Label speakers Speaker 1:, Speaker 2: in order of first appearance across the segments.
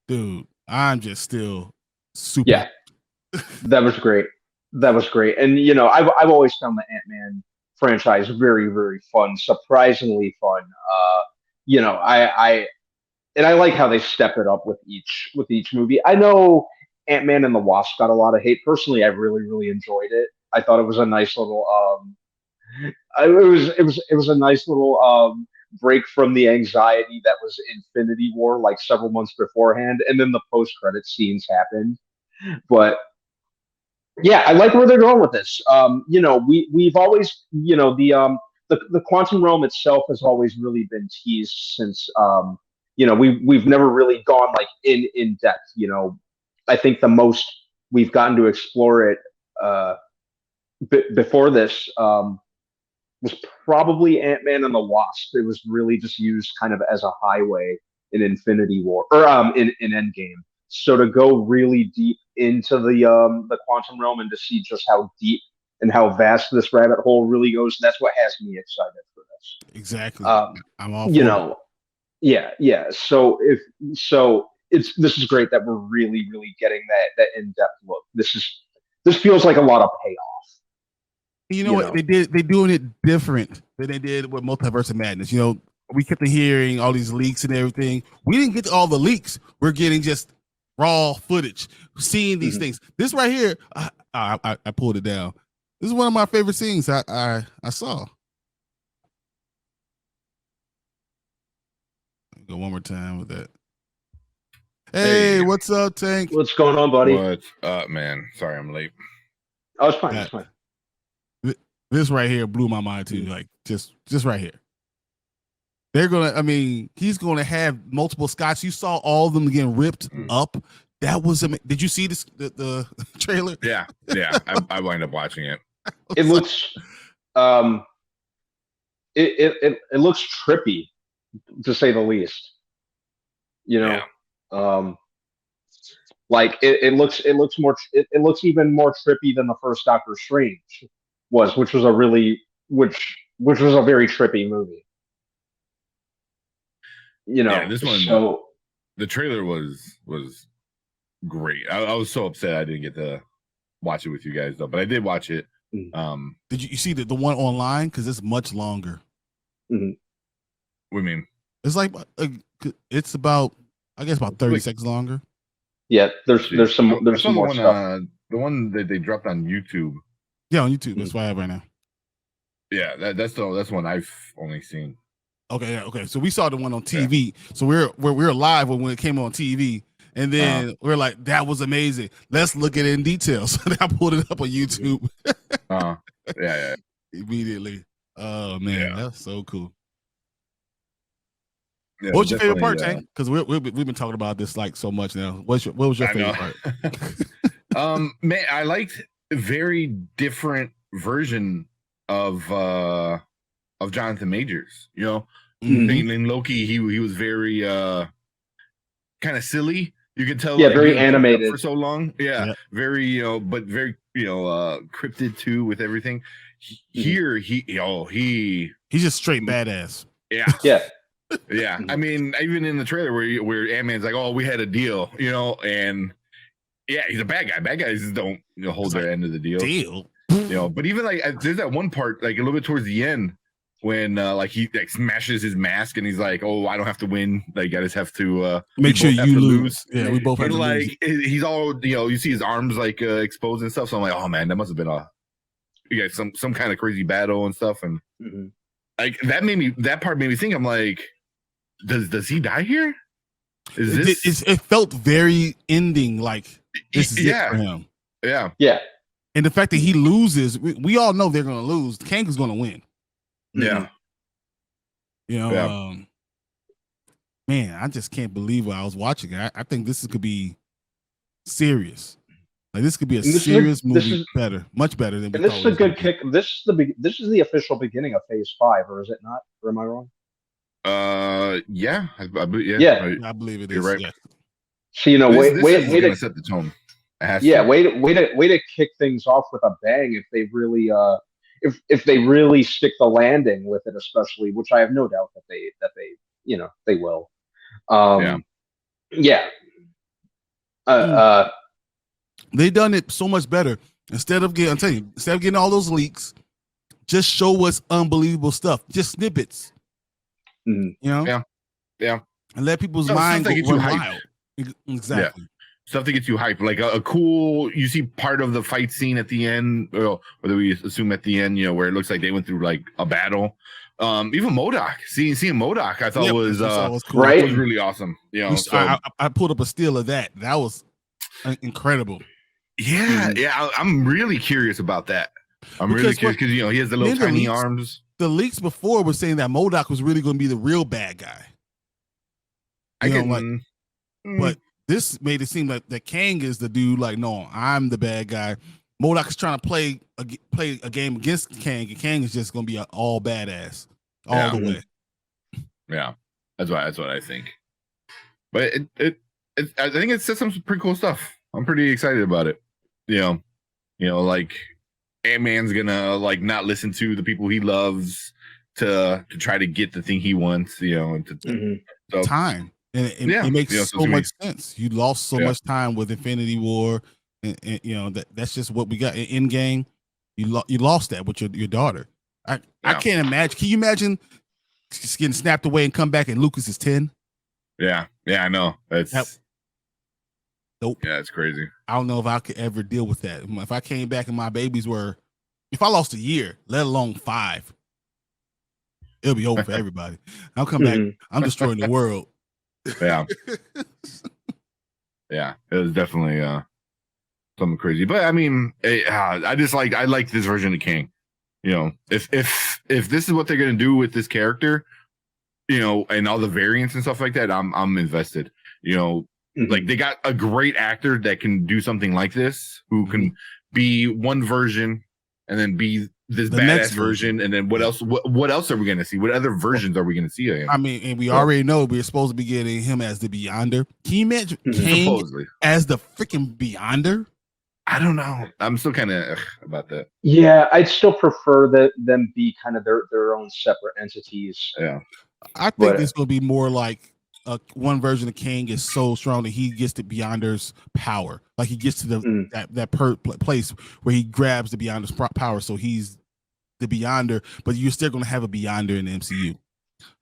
Speaker 1: dude, I'm just still super.
Speaker 2: Yeah, that was great. That was great. And I've always found the Ant-Man franchise very, very fun, surprisingly fun. I and I like how they step it up with each movie. I know Ant-Man and the Wasp got a lot of hate. Personally, I really, really enjoyed it. I thought it was a nice little it was a nice little break from the anxiety that was Infinity War like several months beforehand, and then the post credit scenes happened. But yeah, I like where they're going with this. We've always the quantum realm itself has always really been teased since we've never really gone like in depth. I think the most we've gotten to explore it before this was probably Ant Man and the Wasp. It was really just used kind of as a highway in Infinity War or in Endgame. So to go really deep into the quantum realm and to see just how deep and how vast this rabbit hole really goes, that's what has me excited for this.
Speaker 1: Exactly.
Speaker 2: Um,
Speaker 1: I'm all
Speaker 2: you
Speaker 1: for it.
Speaker 2: know, yeah, yeah. So this is great that we're really, really getting that in depth look. This feels like a lot of payoff.
Speaker 1: You know
Speaker 2: You
Speaker 1: what
Speaker 2: know,
Speaker 1: they did? They're doing it different than they did with Multiverse of Madness. We kept hearing all these leaks and everything. We didn't get all the leaks. We're getting just raw footage, seeing these things. This right here, I pulled it down. This is one of my favorite scenes I saw. Go one more time with that. Hey, what's up, Tank?
Speaker 2: what's going on, buddy?
Speaker 3: What's up, man? Sorry, I'm late.
Speaker 2: Oh, it's fine. It's fine.
Speaker 1: This right here blew my mind too. Like just right here. They're gonna. I mean, he's gonna have multiple Scots. You saw all of them getting ripped up. That was. Did you see the trailer?
Speaker 3: Yeah. I wound up watching it.
Speaker 2: It looks, it looks trippy, to say the least. Like it looks even more trippy than the first Doctor Strange was, which was a really which was a very trippy movie.
Speaker 3: Yeah, this one.
Speaker 2: So
Speaker 3: the trailer was great. I was so upset I didn't get to watch it with you guys though, but I did watch it.
Speaker 1: Did you see the one online? Because it's much longer.
Speaker 3: What do you mean?
Speaker 1: It's like it's about, I guess, about 30 seconds longer.
Speaker 2: Yeah, there's some more stuff.
Speaker 3: The one that they dropped on YouTube.
Speaker 1: Yeah, on YouTube. That's what I have right now.
Speaker 3: Yeah, that's the one I've only seen.
Speaker 1: Okay. So we saw the one on TV. Yeah. So we're live when it came on TV, and then we're like, that was amazing. Let's look at it in detail. So I pulled it up on YouTube.
Speaker 3: Yeah.
Speaker 1: Immediately. Oh man, that's so cool.
Speaker 3: Yeah,
Speaker 1: what was your favorite part, Tank? Because we've been talking about this like so much now. What was your favorite
Speaker 3: part? Man, I liked a very different version of Jonathan Majors. In Loki, he was very kind of silly. You could tell,
Speaker 2: very animated
Speaker 3: for so long. Yeah. Very but very cryptid too with everything. Here, he's
Speaker 1: just straight badass.
Speaker 3: Yeah. Yeah, I mean, even in the trailer where Ant-Man's like, "Oh, we had a deal," and he's a bad guy. Bad guys don't hold their end of the deal. But even like there's that one part like a little bit towards the end when like he like smashes his mask and he's like, "Oh, I don't have to win. Like I just have to
Speaker 1: make sure you lose." Yeah, we both have to
Speaker 3: lose. He's all you see his arms like exposed and stuff. So I'm like, "Oh man, that must have been some kind of crazy battle and stuff." And like that part made me think. I'm like, does he die here?
Speaker 1: It felt very ending, like this is it for him.
Speaker 3: Yeah.
Speaker 1: And the fact that he loses, we all know they're going to lose. Kang is going to win.
Speaker 3: Yeah.
Speaker 1: Man, I just can't believe what I was watching. I think this could be serious. Like this could be a serious movie, much better than.
Speaker 2: And this is a good kick. This is the official beginning of Phase 5, or is it not? Or am I wrong?
Speaker 3: Yeah, I
Speaker 1: believe it is.
Speaker 3: You're right.
Speaker 1: Yeah.
Speaker 2: So way to
Speaker 3: set the tone.
Speaker 2: Way to kick things off with a bang if they really if they really stick the landing with it, especially, which I have no doubt that they will. Yeah.
Speaker 1: They done it so much better. Instead of getting all those leaks, just show us unbelievable stuff. Just snippets. You know?
Speaker 3: Yeah.
Speaker 1: And let people's mind go run wild. Exactly.
Speaker 3: Yeah. Stuff to get you hyped. Like a cool, you see part of the fight scene at the end, or whether we assume at the end, where it looks like they went through like a battle. Even MODOK, seeing MODOK, I thought was cool. Right? It was really awesome.
Speaker 1: I pulled up a still of that. That was incredible.
Speaker 3: Yeah, I'm really curious about that. I'm really curious because he has the little tiny arms.
Speaker 1: The leaks before were saying that MODOK was really going to be the real bad guy. But this made it seem like that Kang is the dude. Like, no, I'm the bad guy. MODOK is trying to play a game against Kang, and Kang is just going to be all badass all the way.
Speaker 3: Yeah, that's what I think. But I think it says some pretty cool stuff. I'm pretty excited about it. Like Ant-Man's gonna like not listen to the people he loves to try to get the thing he wants. So
Speaker 1: time. And it makes so much sense. You lost so much time with Infinity War, and that's just what we got in Endgame. You lost that with your daughter. I can't imagine. Can you imagine just getting snapped away and come back and Lucas is 10?
Speaker 3: Yeah, I know.
Speaker 1: Nope.
Speaker 3: Yeah, it's crazy.
Speaker 1: I don't know if I could ever deal with that. If I came back and my babies if I lost a year, let alone 5, it'll be over for everybody. I'll come back. I'm destroying the world.
Speaker 3: Yeah. Yeah, it was definitely something crazy. But I mean, I like this version of Kang. If this is what they're gonna do with this character, and all the variants and stuff like that, I'm invested. Like they got a great actor that can do something like this, who can be one version and then be this badass version, and then what else? What else are we going to see? What other versions are we going to see of him?
Speaker 1: I mean, and we already know we're supposed to be getting him as the Beyonder. Can you imagine Kang as the freaking Beyonder?
Speaker 3: I don't know. I'm still kind of about that.
Speaker 2: Yeah, I'd still prefer that them be kind of their own separate entities.
Speaker 3: Yeah,
Speaker 1: I think this will be more like one version of Kang is so strong that he gets the Beyonder's power. Like he gets to the place where he grabs the Beyonder's power. So he's the Beyonder, but you're still going to have a Beyonder in the MCU.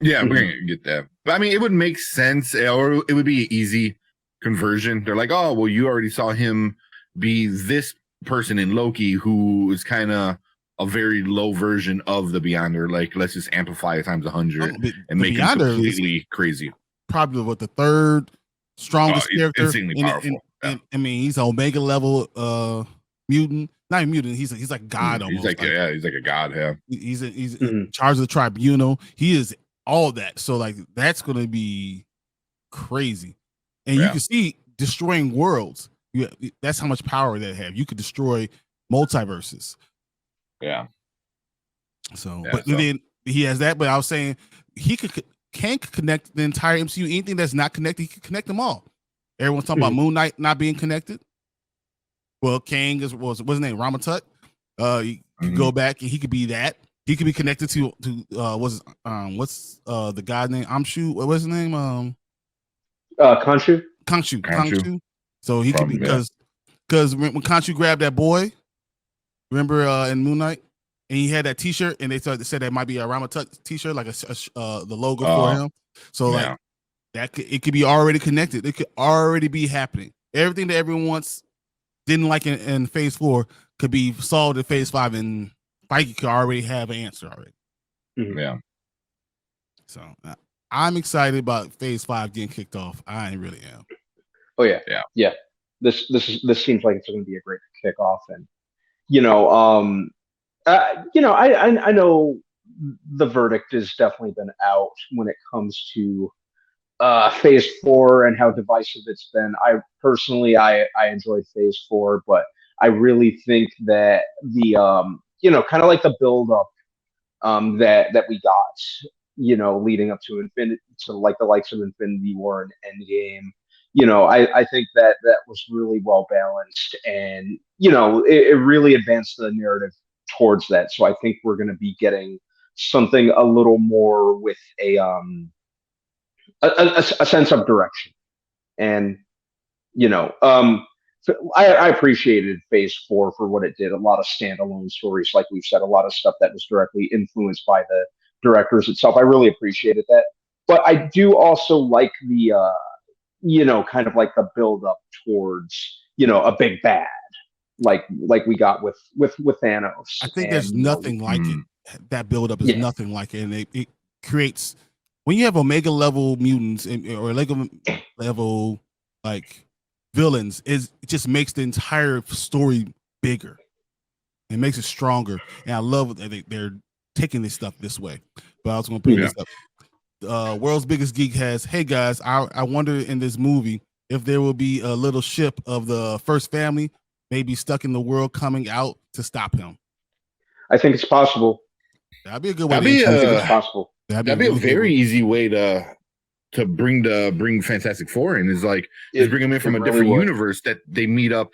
Speaker 3: Yeah, we're going to get that. But I mean, it would make sense, or it would be an easy conversion. They're like, oh, well, you already saw him be this person in Loki who is kind of a very low version of the Beyonder. Like, let's just amplify it times 100 and make him completely crazy.
Speaker 1: Probably the third strongest character.
Speaker 3: Insanely powerful.
Speaker 1: And I mean, he's an Omega level mutant. Not a mutant. He's like God almost.
Speaker 3: He's like a god. Yeah.
Speaker 1: He's in charge of the tribunal. He is all that. So like that's gonna be crazy. And you can see destroying worlds. That's how much power they have. You could destroy multiverses.
Speaker 3: Yeah.
Speaker 1: So, then he has that. But I was saying Kang could connect the entire MCU. Anything that's not connected, he could connect them all. Everyone's talking about Moon Knight not being connected. Well, Kang what's his name? Ramatut. He could go back and he could be that. He could be connected to what's the guy name? Amshu. What's his name? Khonshu. So he could be because when Khonshu grabbed that boy, remember in Moon Knight, and he had that T-shirt, and they said that might be a Ramatut T-shirt, like the logo for him. So like it could be already connected. It could already be happening. Everything that everyone wants didn't like in Phase 4 could be solved in Phase 5, and Feige could already have an answer already.
Speaker 3: Yeah.
Speaker 1: So I'm excited about Phase 5 getting kicked off. I really am.
Speaker 2: Oh yeah. This seems like it's going to be a great kickoff, and I know the verdict has definitely been out when it comes to Phase 4 and how divisive it's been. I personally enjoyed Phase 4, but I really think that the kind of like the build up that we got, leading up to Infinity, to like the likes of Infinity War and Endgame. I think that was really well balanced, and it really advanced the narrative towards that. So I think we're going to be getting something a little more with a sense of direction. And you know, so I appreciated Phase 4 for what it did. A lot of standalone stories, like we've said, a lot of stuff that was directly influenced by the directors itself. I really appreciated that. But I do also like the, kind of like the build up towards, a big bad, like we got with Thanos.
Speaker 1: I think
Speaker 2: And
Speaker 1: there's nothing like it. That build up is nothing like it, and it creates when you have Omega level mutants or Omega level like villains, it just makes the entire story bigger. It makes it stronger, and I love that they're taking this stuff this way. But I was going to bring this up. World's Biggest Geek has, hey guys, I wonder in this movie if there will be a little ship of the first family maybe stuck in the world coming out to stop him.
Speaker 2: I think it's possible.
Speaker 1: That'd be a good way.
Speaker 2: I think it's possible.
Speaker 3: That'd be a very easy way to bring Fantastic Four in. Is like just bring them in from a different universe that they meet up.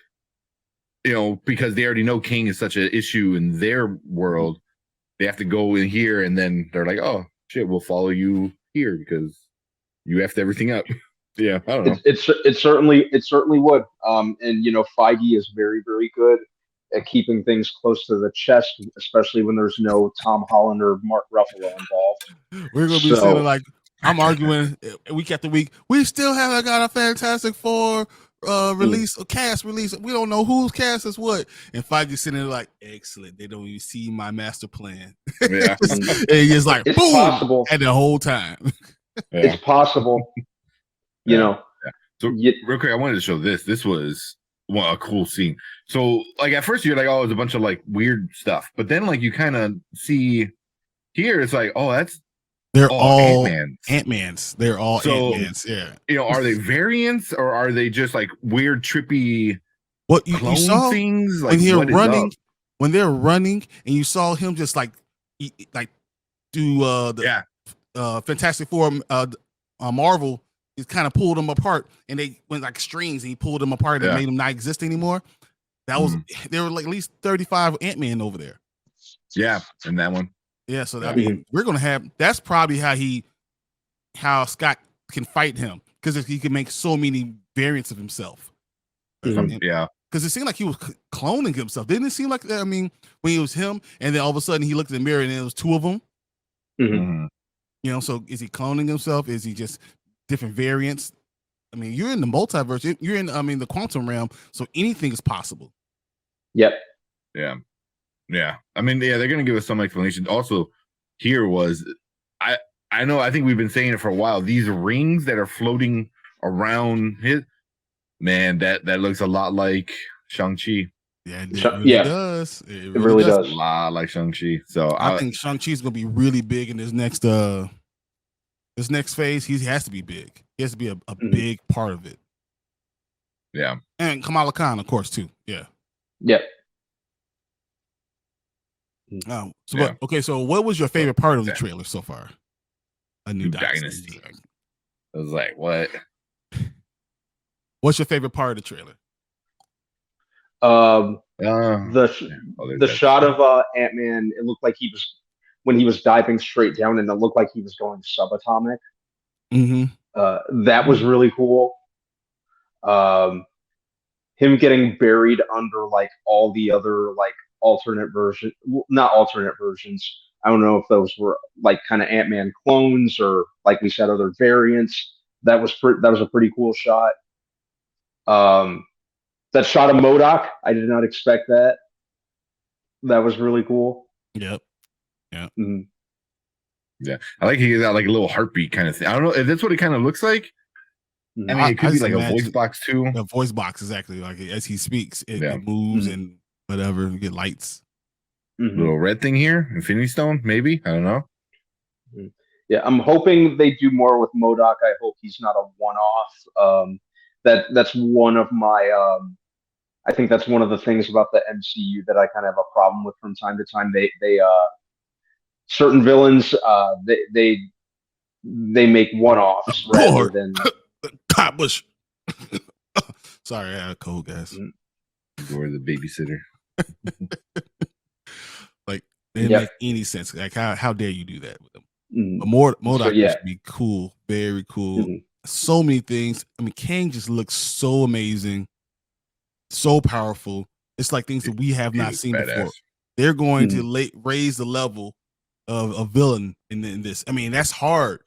Speaker 3: Because they already know King is such an issue in their world, they have to go in here, and then they're like, "Oh shit, we'll follow you here because you effed everything up." Yeah, I don't know.
Speaker 2: It certainly would. And Feige is very, very good at keeping things close to the chest, especially when there's no Tom Holland or Mark Ruffalo involved.
Speaker 1: We're gonna be sitting like I'm arguing week after week. We still haven't got a Fantastic Four cast release. We don't know whose cast is what. And Feige sitting there like, excellent. They don't even see my master plan.
Speaker 3: Yeah,
Speaker 1: and it's like
Speaker 2: it's
Speaker 1: boom,
Speaker 2: possible.
Speaker 1: and the whole time.
Speaker 2: It's possible.
Speaker 3: So real quick, I wanted to show this. This was a cool scene. So like at first you're like, oh, it's a bunch of like weird stuff, but then like you kind of see here, it's like, oh,
Speaker 1: they're all
Speaker 3: Ant-Mans.
Speaker 1: They're all Ant-Mans. Yeah.
Speaker 3: Are they variants or are they just like weird, trippy?
Speaker 1: What you saw
Speaker 3: things
Speaker 1: like when they're running, and you saw him just like do the Fantastic Four Marvel. He kind of pulled them apart, and they went like strings, and he pulled them apart and made them not exist anymore. That was there were like at least 35 Ant-Man over there.
Speaker 3: Yeah, and that one.
Speaker 1: Yeah, so I mean, we're gonna have. That's probably how Scott can fight him, because he can make so many variants of himself.
Speaker 3: Yeah,
Speaker 1: because it seemed like he was cloning himself. Didn't it seem like that? I mean, when it was him, and then all of a sudden he looked in the mirror and it was two of them. So is he cloning himself? Is he just different variants? I mean, you're in the multiverse. You're in, the quantum realm, so anything is possible.
Speaker 2: Yep.
Speaker 3: Yeah. I mean, they're going to give us some explanation. Also, here was, I know, I think we've been saying it for a while. These rings that are floating around man, that looks a lot like Shang-Chi.
Speaker 1: Yeah, it really does. It
Speaker 2: really does.
Speaker 3: A lot like Shang-Chi. So
Speaker 1: I think Shang-Chi is going to be really big in this next phase. He has to be big. He has to be a big part of it.
Speaker 3: Yeah.
Speaker 1: And Kamala Khan, of course, too. Yeah.
Speaker 2: Yep.
Speaker 1: So what was your favorite part of the trailer so far? A new dynasty.
Speaker 3: I was like, what?
Speaker 1: What's your favorite part of the trailer?
Speaker 2: The shot of Ant-Man, it looked like when he was diving straight down, and it looked like he was going subatomic. That was really cool. Him getting buried under like all the other like not alternate versions. I don't know if those were like kind of Ant-Man clones or, like we said, other variants. That was a pretty cool shot. That shot of MODOK, I did not expect that. That was really cool.
Speaker 1: Yep. Yeah.
Speaker 3: Yeah, I like he got like a little heartbeat kind of thing. I don't know if that's what it kind of looks like. I mean, it could be like a voice box too.
Speaker 1: A voice box, exactly. Like as he speaks, it moves and whatever. You get lights.
Speaker 3: Little red thing here, Infinity Stone, maybe. I don't know.
Speaker 2: Yeah, I'm hoping they do more with MODOK. I hope he's not a one-off. That's one of my. I think that's one of the things about the MCU that I kind of have a problem with from time to time. They certain villains they make one-offs rather than.
Speaker 1: Cotbush. Sorry, I had a cold, guys.
Speaker 3: Or the babysitter.
Speaker 1: Like, it didn't make any sense. Like, how dare you do that with them? But MODOK used to be cool, very cool. so many things. I mean, Kang just looks so amazing, so powerful. It's like things that we have not seen before. They're going to raise the level of a villain in this. I mean, that's hard.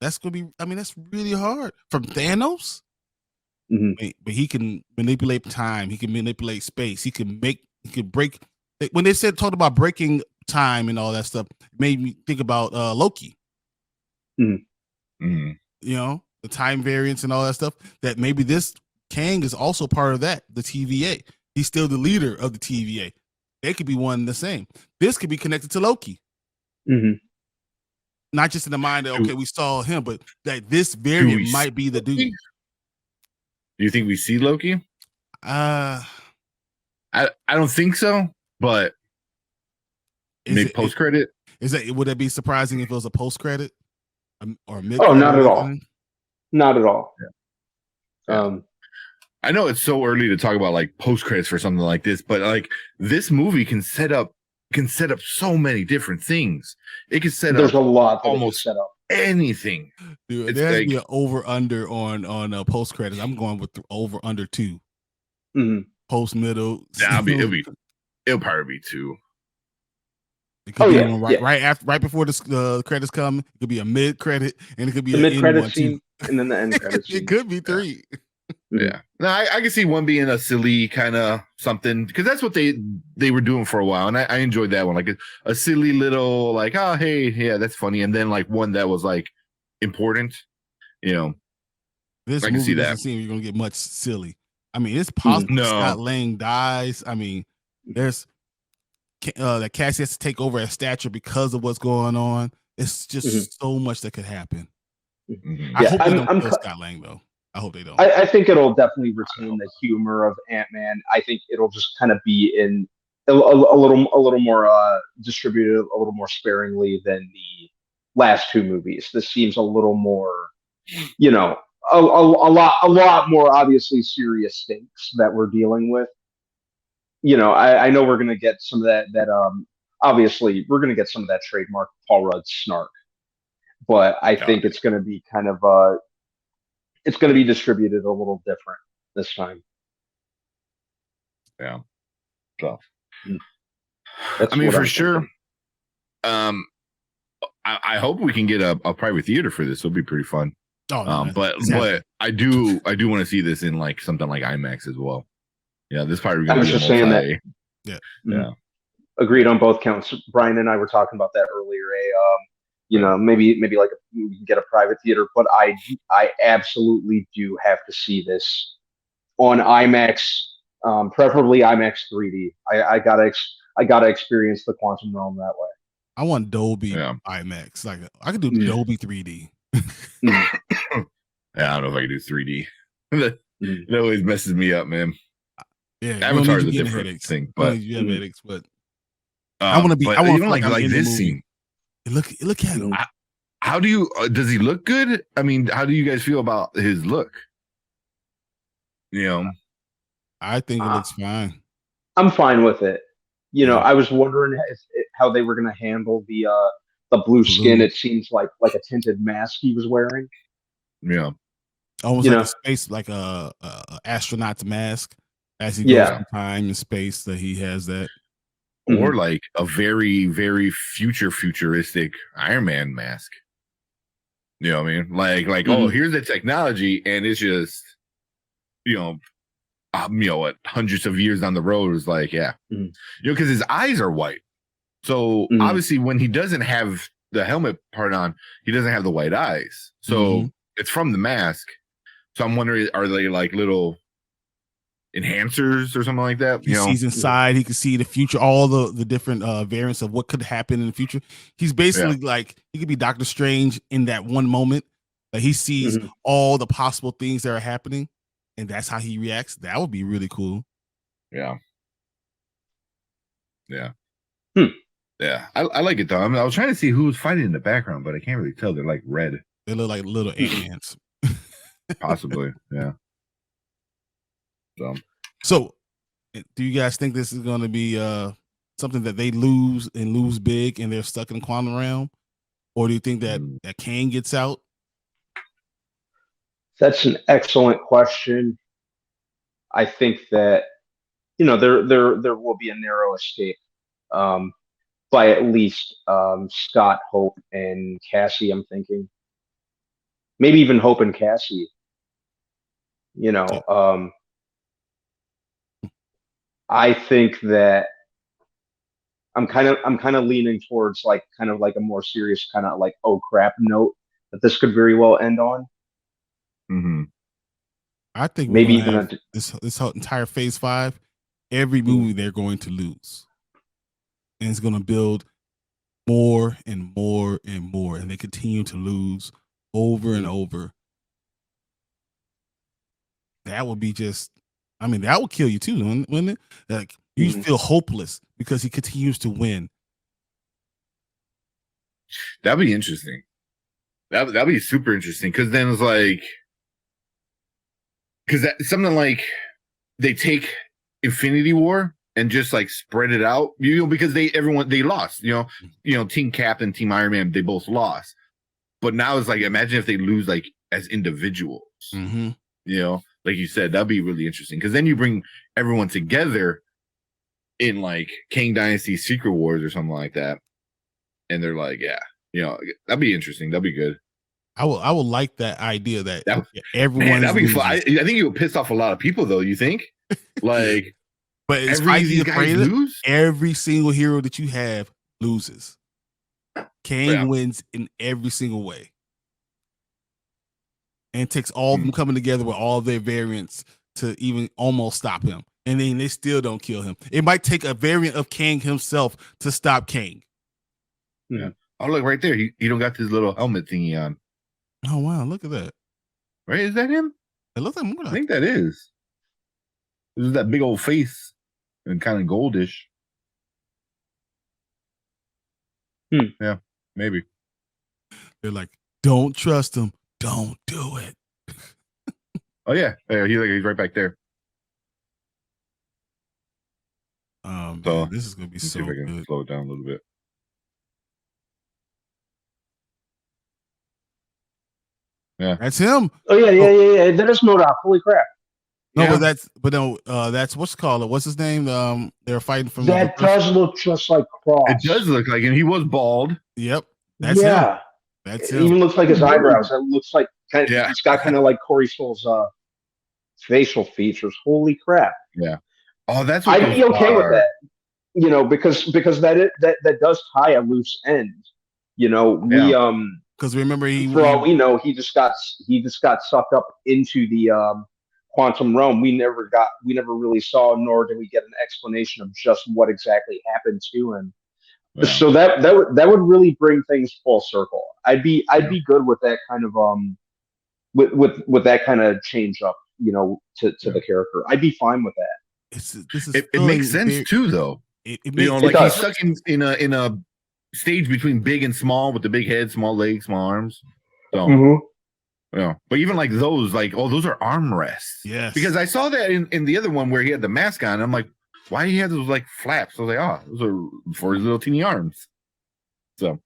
Speaker 1: That's gonna be. I mean, that's really hard from Thanos. But he can manipulate time. He can manipulate space. He can break. When they talked about breaking time and all that stuff, it made me think about Loki. You know, the time variance and all that stuff. That maybe this Kang is also part of that. The TVA. He's still the leader of the TVA. They could be one and the same. This could be connected to Loki. Not just in the mind that, okay, we saw him, but that this variant might be the dude.
Speaker 3: Do you think we see Loki? I don't think so, but maybe post credit.
Speaker 1: Would it be surprising if it was a post credit or mid?
Speaker 2: Oh, not at all. Not at all.
Speaker 3: Yeah. I know it's so early to talk about like post credits for something like this, but like this movie can set up so many different things. It can set
Speaker 2: There's
Speaker 3: up
Speaker 2: a lot that
Speaker 3: almost
Speaker 2: set up
Speaker 3: anything.
Speaker 1: Dude, there has to be an over under on post credits. I'm going with over under 2. Post middle.
Speaker 3: It'll probably be 2.
Speaker 1: It could be right before the credits come. It could be a mid credit, and it could be
Speaker 2: the mid credit scene, and then the end credit scene.
Speaker 1: It could be 3.
Speaker 3: Yeah. No, I can see one being a silly kind of something, because that's what they were doing for a while, and I enjoyed that one, like a silly little like, oh hey, yeah, that's funny, and then like one that was like important, you know.
Speaker 1: This movie doesn't seem you're gonna get much silly. I mean, it's possible Scott Lang dies. I mean, there's that Cassie has to take over at stature because of what's going on. It's just so much that could happen. I hope they don't kill Scott Lang though. I hope they don't.
Speaker 2: I think it'll definitely retain the humor of Ant-Man. I think it'll just kind of be in a little more distributed, a little more sparingly than the last 2 movies. This seems a little more, you know, a lot more obviously serious stakes that we're dealing with. You know, I know we're gonna get some of that obviously we're gonna get some of that trademark Paul Rudd snark, but I think it's gonna be kind of it's going to be distributed a little different this time.
Speaker 3: Yeah. So, I mean, for sure. I hope we can get a private theater for this. It'll be pretty fun. But I do want to see this in like something like IMAX as well. Yeah, this probably.
Speaker 2: I was just saying that.
Speaker 3: Yeah.
Speaker 2: Agreed on both counts. Brian and I were talking about that earlier. You know, maybe like we can get a private theater, but I absolutely do have to see this on IMAX, preferably IMAX 3D. I gotta experience the quantum realm that way.
Speaker 1: I want Dolby IMAX. Like I could do Dolby 3D.
Speaker 3: Yeah, I don't know if I can do 3D. It always messes me up, man.
Speaker 1: Yeah,
Speaker 3: Avatar is a different thing, but
Speaker 1: you have headaches. But
Speaker 3: I want to be. I want like this scene.
Speaker 1: Look at him.
Speaker 3: How do you? Does he look good? I mean, how do you guys feel about his look? You know,
Speaker 1: I think it looks fine.
Speaker 2: I'm fine with it. You know, I was wondering how they were going to handle the blue skin. It seems like a tinted mask he was wearing.
Speaker 3: Yeah,
Speaker 1: almost like a space, like a astronaut's mask as he goes through time and space. That he has that.
Speaker 3: Or like a very, very futuristic Iron Man mask. You know what I mean? Like, oh, here's the technology, and it's just, what hundreds of years down the road is like, because his eyes are white. So obviously, when he doesn't have the helmet part on, he doesn't have the white eyes. So it's from the mask. So I'm wondering, are they like little enhancers or something like that?
Speaker 1: He sees inside. He can see the future, all the different variants of what could happen in the future. He's basically like, he could be Doctor Strange in that one moment. Like he sees all the possible things that are happening, and that's how he reacts. That would be really cool.
Speaker 3: Yeah. I like it though. I was trying to see who was fighting in the background, but I can't really tell. They're like red.
Speaker 1: They look like little ants.
Speaker 3: Possibly, yeah.
Speaker 1: So, do you guys think this is going to be something that they lose big and they're stuck in the quantum realm, or do you think that Kang gets out?
Speaker 2: That's an excellent question. I think that there will be a narrow escape um, by at least Scott, Hope, and Cassie. I'm thinking maybe even Hope and Cassie. You
Speaker 1: Yeah.
Speaker 2: know, I think that I'm kind of leaning towards like kind of like a more serious kind of like oh crap note that this could very well end on.
Speaker 3: Mm-hmm.
Speaker 1: I think we're
Speaker 2: Maybe
Speaker 1: gonna
Speaker 2: even
Speaker 1: have this whole entire phase 5. Every movie they're going to lose, and it's going to build more and more and more, and they continue to lose over and over. That would be just, I mean, that would kill you too, wouldn't it? Like you feel hopeless because he continues to win.
Speaker 3: That'd be interesting. That'd be super interesting because then it's like, because something like they take Infinity War and just like spread it out, because they lost, Team Cap and Team Iron Man, they both lost. But now it's like, imagine if they lose like as individuals, like you said, that'd be really interesting because then you bring everyone together in like Kang Dynasty Secret Wars or something like that, and they're like, that'd be interesting. That'd be good.
Speaker 1: I will like that idea that everyone.
Speaker 3: That'd be fun. I think you would piss off a lot of people, though. You think, like,
Speaker 1: but it's these guys lose. Every single hero that you have loses. Kang wins in every single way, and it takes all of them coming together with all their variants to even almost stop him, and then they still don't kill him. It might take a variant of Kang himself to stop Kang.
Speaker 3: Yeah. Oh, look right there. He don't got this little helmet thingy on.
Speaker 1: Oh wow! Look at that.
Speaker 3: Right? Is that him?
Speaker 1: It looks like MODOK.
Speaker 3: I think that is. This is that big old face and kind of goldish. Yeah, maybe.
Speaker 1: They're like, don't trust him. Don't do it.
Speaker 3: Oh yeah, he's right back there.
Speaker 1: So this is gonna be so good.
Speaker 3: Slow it down a little bit. Yeah,
Speaker 1: that's him.
Speaker 2: Oh yeah. That is MODOK. Holy crap!
Speaker 1: No, that's what's called. What's his name? They're fighting from.
Speaker 2: That does look just like Cross.
Speaker 3: It does look like him. He was bald.
Speaker 1: Yep, that's him. That's him.
Speaker 2: It even looks like his eyebrows. It looks like he's got kind of like Corey Stoll's facial features. Holy crap!
Speaker 3: Yeah. Oh, that's.
Speaker 2: I'd be okay with that. Because that does tie a loose end.
Speaker 1: Because remember,
Speaker 2: for all we know, he just got sucked up into the quantum realm. We never really saw, nor did we get an explanation of just what exactly happened to him. Yeah. So that would really bring things full circle. I'd be good with that kind of with that kind of change up, to the character. I'd be fine with that.
Speaker 3: It makes sense too, though. It he's stuck in a stage between big and small, with the big head, small legs, small arms. So, but even like those, those are armrests.
Speaker 1: Yes.
Speaker 3: Because I saw that in the other one where he had the mask on. I'm like, why do he have those like flaps? I was like, those are for his little teeny arms. So,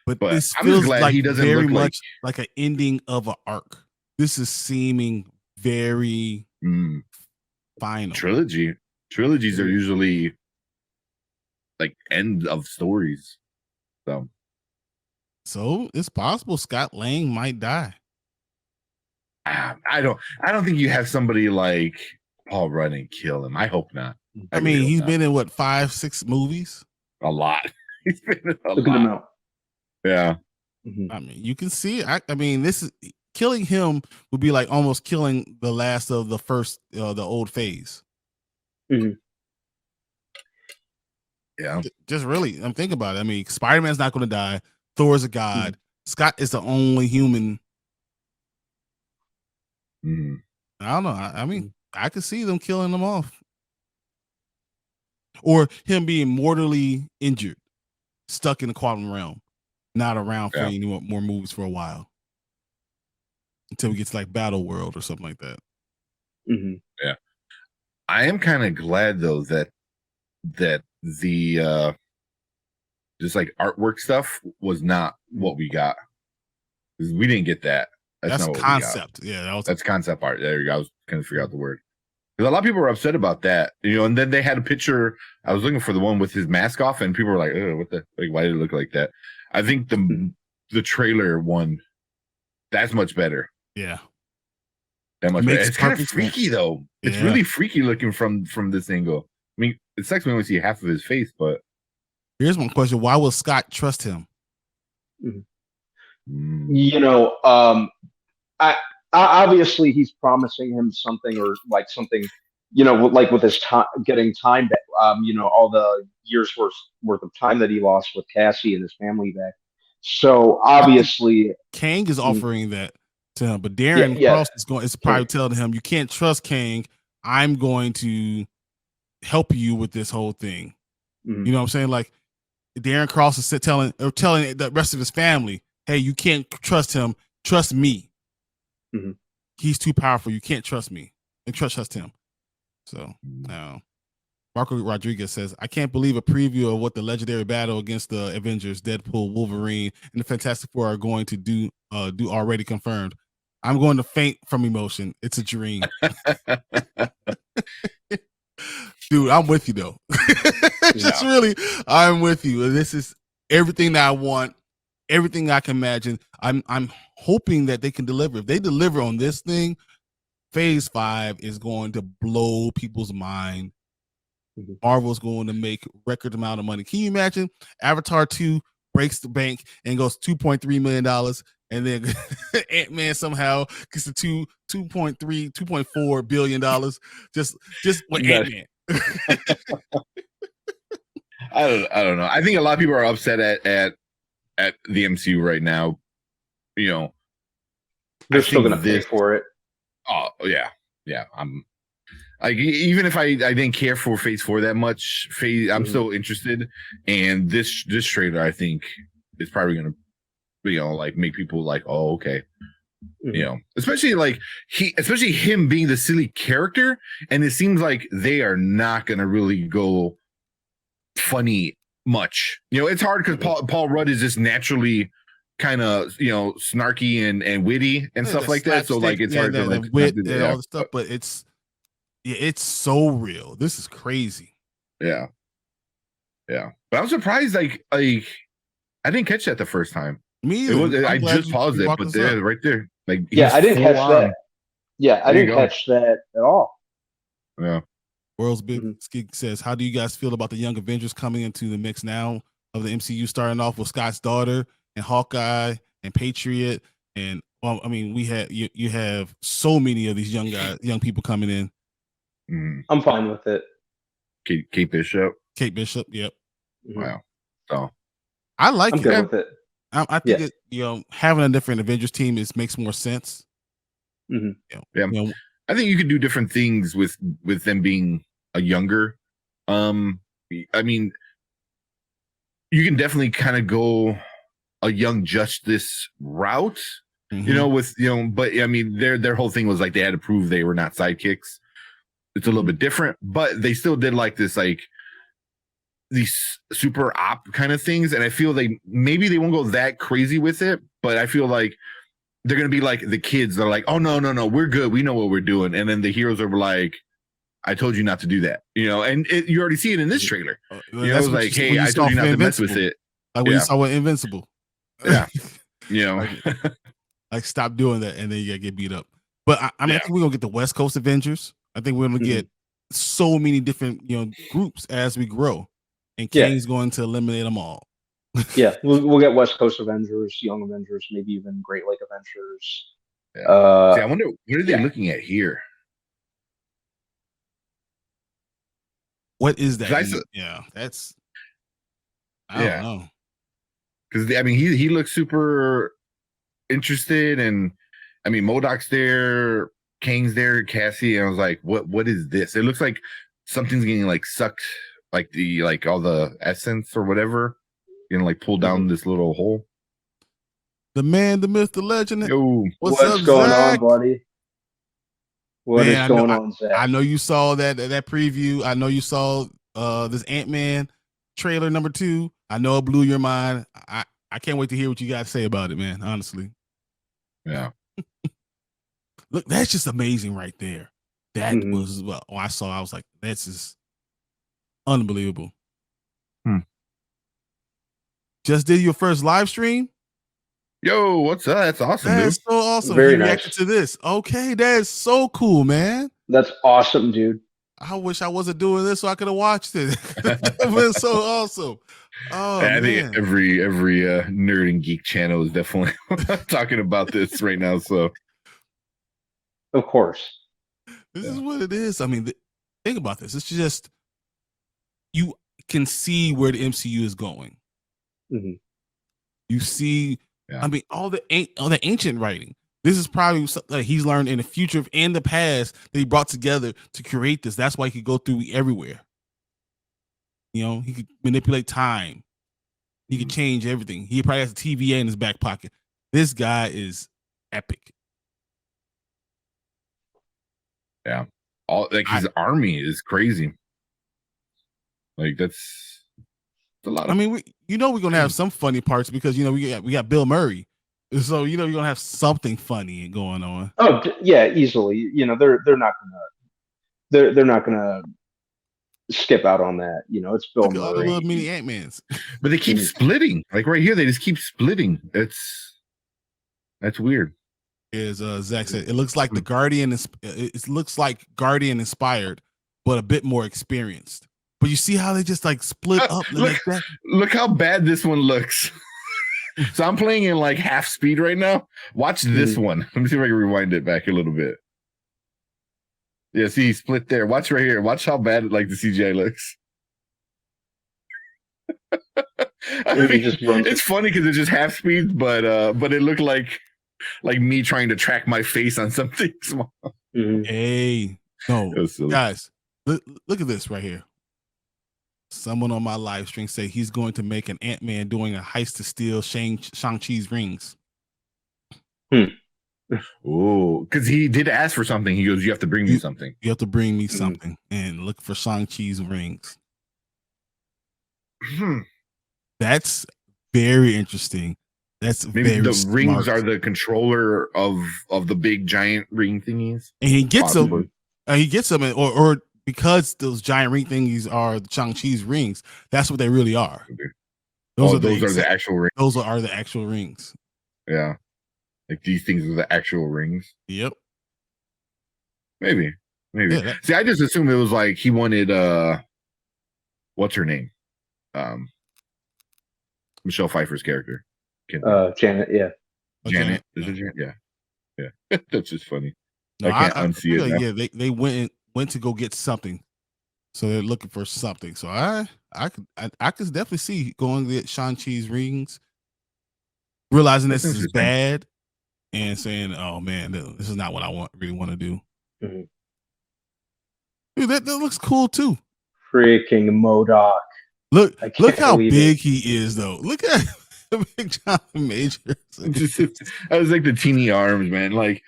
Speaker 1: but this feels like he doesn't very much like an ending of an arc. This is seeming very final.
Speaker 3: Trilogies are usually like end of stories.
Speaker 2: So
Speaker 1: it's possible Scott Lang might die.
Speaker 3: I don't think you have somebody like Paul Rudd and kill him. I hope not.
Speaker 1: I mean, he's been in what, 5-6 movies?
Speaker 3: A lot. He's been in a
Speaker 2: Look at him out.
Speaker 3: Yeah.
Speaker 1: I mean, you can see it. I mean, this is killing him would be like almost killing the last of the first, the old phase.
Speaker 3: Yeah.
Speaker 1: Just really, I'm thinking about it. I mean, Spider-Man's not going to die. Thor's a god. Scott is the only human. I don't know. I mean, I could see them killing them off. Or him being mortally injured, stuck in the quantum realm, not around for any more movies for a while. Until we get to like Battle World or something like that.
Speaker 3: Yeah. I am kind of glad though that the just like artwork stuff was not what we got. Because we didn't get that.
Speaker 1: That's
Speaker 3: not what
Speaker 1: concept. Yeah,
Speaker 3: that's concept art. There you go. I was going to figure out the word. Because a lot of people were upset about that, and then they had a picture. I was looking for the one with his mask off, and people were like, "Oh, what the? Like, why did it look like that?" I think the trailer one, that's much better.
Speaker 1: Yeah,
Speaker 3: that much better. It's kind of freaky though.
Speaker 1: Yeah.
Speaker 3: It's really freaky looking from this angle. I mean, it sucks when we see half of his face, but
Speaker 1: here's one question: why will Scott trust him?
Speaker 2: I obviously he's promising him something, or like something, like with his time, getting time back, all the years worth of time that he lost with Cassie and his family back. So obviously
Speaker 1: Kang is offering that to him, but Darren Cross is probably telling him, you can't trust Kang. I'm going to help you with this whole thing. You know what I'm saying? Like Darren Cross is telling the rest of his family, hey, you can't trust him. Trust me. He's too powerful. You can't trust me. And trust him. So now Marco Rodriguez says, I can't believe a preview of what the legendary battle against the Avengers, Deadpool, Wolverine, and the Fantastic Four are going to do already confirmed. I'm going to faint from emotion. It's a dream. Dude, I'm with you though. Just really, I'm with you. This is everything that I want, everything I can imagine. I'm hoping that they can deliver. If they deliver on this thing, Phase 5 is going to blow people's mind. Marvel's going to make record amount of money. Can you imagine Avatar 2 breaks the bank and goes $2.3 million, and then Ant-Man somehow gets to $2.4 billion just with Ant-Man?
Speaker 3: I don't know. I think a lot of people are upset at the MCU right now.
Speaker 2: They're still going to pay for it.
Speaker 3: Oh yeah. I'm like, even if I didn't care for Phase 4 that much, I'm still interested. And this trailer, I think, is probably going to, like make people like, oh, okay. Especially him being the silly character, and it seems like they are not going to really go funny much. It's hard because Paul Rudd is just naturally kind of snarky and witty and stuff like that. So like it's hard to like
Speaker 1: wit and all the stuff, but it's so real. This is crazy.
Speaker 3: Yeah. But I'm surprised. Like I didn't catch that the first time.
Speaker 1: Me either.
Speaker 3: I just paused it, but there, right there. Like
Speaker 2: I didn't catch that. Yeah, I didn't catch that at all.
Speaker 3: Yeah.
Speaker 1: World's Big Skig says, how do you guys feel about the Young Avengers coming into the mix now of the MCU, starting off with Scott's daughter and Hawkeye and Patriot? And well, I mean, you have so many of these young people coming in.
Speaker 2: I'm fine with it.
Speaker 3: Kate Bishop.
Speaker 1: Yep.
Speaker 3: Wow. So
Speaker 1: I like
Speaker 2: I'm
Speaker 1: it.
Speaker 2: good with it.
Speaker 1: I think having a different Avengers team makes more sense.
Speaker 3: I think you could do different things with them being a younger. I mean, you can definitely kind of go a Young Justice route, but I mean, their whole thing was like they had to prove they were not sidekicks. It's a little bit different, but they still did like this, like these super op kind of things. And I feel maybe they won't go that crazy with it, but I feel like they're going to be like the kids that are like, oh, no, we're good. We know what we're doing. And then the heroes are like, I told you not to do that, and you already see it in this trailer. It was like, hey, I told you not to mess with it.
Speaker 1: Like when you saw with Invincible.
Speaker 3: Yeah.
Speaker 1: like stop doing that. And then you got to get beat up. But I think we're going to get the West Coast Avengers. I think we're going to get so many different, groups as we grow. And Kang's going to eliminate them all.
Speaker 2: We'll get West Coast Avengers, Young Avengers, maybe even Great Lake Avengers.
Speaker 3: I wonder, what are they looking at here?
Speaker 1: What is that? That's I don't know.
Speaker 3: Because I mean, he looks super interested, and I mean, MODOK's there, Kang's there, Cassie, and I was like, what is this? It looks like something's getting like sucked, like all the essence or whatever, like pull down this little hole.
Speaker 1: The man, the myth, the legend.
Speaker 3: Yo,
Speaker 2: what's up, going Zach? On, buddy? What is going on, Zach?
Speaker 1: I know you saw that preview. I know you saw this Ant-Man trailer number 2. I know it blew your mind. I can't wait to hear what you guys say about it, man. Honestly.
Speaker 3: Yeah.
Speaker 1: Look, that's just amazing right there. That was well. I saw. I was like, that's just unbelievable. Just did your first live stream.
Speaker 3: Yo, what's that? That's awesome.
Speaker 1: That's
Speaker 3: dude.
Speaker 1: so awesome.
Speaker 2: Very
Speaker 1: He reacted to this. Okay, that's so cool, man.
Speaker 2: That's awesome, dude.
Speaker 1: I wish I wasn't doing this so I could have watched it. That was so awesome. Oh,
Speaker 3: I
Speaker 1: man.
Speaker 3: think every nerd and geek channel is definitely talking about this right now. So,
Speaker 2: of course,
Speaker 1: this is what it is. I mean, think about this. It's just you can see where the MCU is going. You see, I mean, all the ancient writing. This is probably something that he's learned in the future and the past that he brought together to create this. That's why he could go through everywhere. You know, he could manipulate time. He could change everything. He probably has a TVA in his back pocket. This guy is epic.
Speaker 3: Yeah. His army is crazy. Like that's a lot.
Speaker 1: I mean, we're gonna have some funny parts because we got Bill Murray. So you're gonna have something funny going on.
Speaker 2: Oh yeah, easily. They're not gonna skip out on that. It's Bill Murray.
Speaker 1: All the little mini Ant-Mans.
Speaker 3: But they keep splitting. Like right here, they just keep splitting. That's weird.
Speaker 1: As Zach said, it looks like the Guardian is. It looks like Guardian inspired, but a bit more experienced. But you see how they just like split up like that.
Speaker 3: Look how bad this one looks. So I'm playing in like half speed right now. Watch this one. Let me see if I can rewind it back a little bit. Yeah, see, he split there. Watch right here. Watch how bad like the CGI looks. It's funny because it's just half speed, but it looked like me trying to track my face on something small.
Speaker 1: Hey, no, guys, look at this right here. Someone on my live stream say he's going to make an Ant-Man doing a heist to steal Shang-Chi's rings.
Speaker 3: Oh, because he did ask for something. He goes, "You have to bring me something.
Speaker 1: You have to bring me something and look for Shang-Chi's rings." That's very interesting. That's
Speaker 3: maybe the
Speaker 1: smart.
Speaker 3: Rings are the controller of the big giant ring thingies,
Speaker 1: and he gets them. He gets them, or because those giant ring thingies are Shang-Chi's rings. That's what they really are.
Speaker 3: Those are the actual rings.
Speaker 1: Those are the actual rings.
Speaker 3: Yeah. Like these things are the actual rings.
Speaker 1: Yep.
Speaker 3: Maybe.
Speaker 1: Yeah,
Speaker 3: See, I just assumed it was like he wanted what's her name? Michelle Pfeiffer's character.
Speaker 2: Janet, yeah.
Speaker 3: Janet. Is it Janet? Yeah. Yeah. That's just funny. No, I can't unsee it.
Speaker 1: Yeah, they went to go get something. So they're looking for something. So I could definitely see going to get Shang-Chi's rings, realizing this is bad. And saying, "Oh man, this is not what I really want to do." Dude, that looks cool too.
Speaker 2: Freaking MODOK!
Speaker 1: Look how big he is, though. Look at Big John Majors.
Speaker 3: I was like the teeny arms, man. Like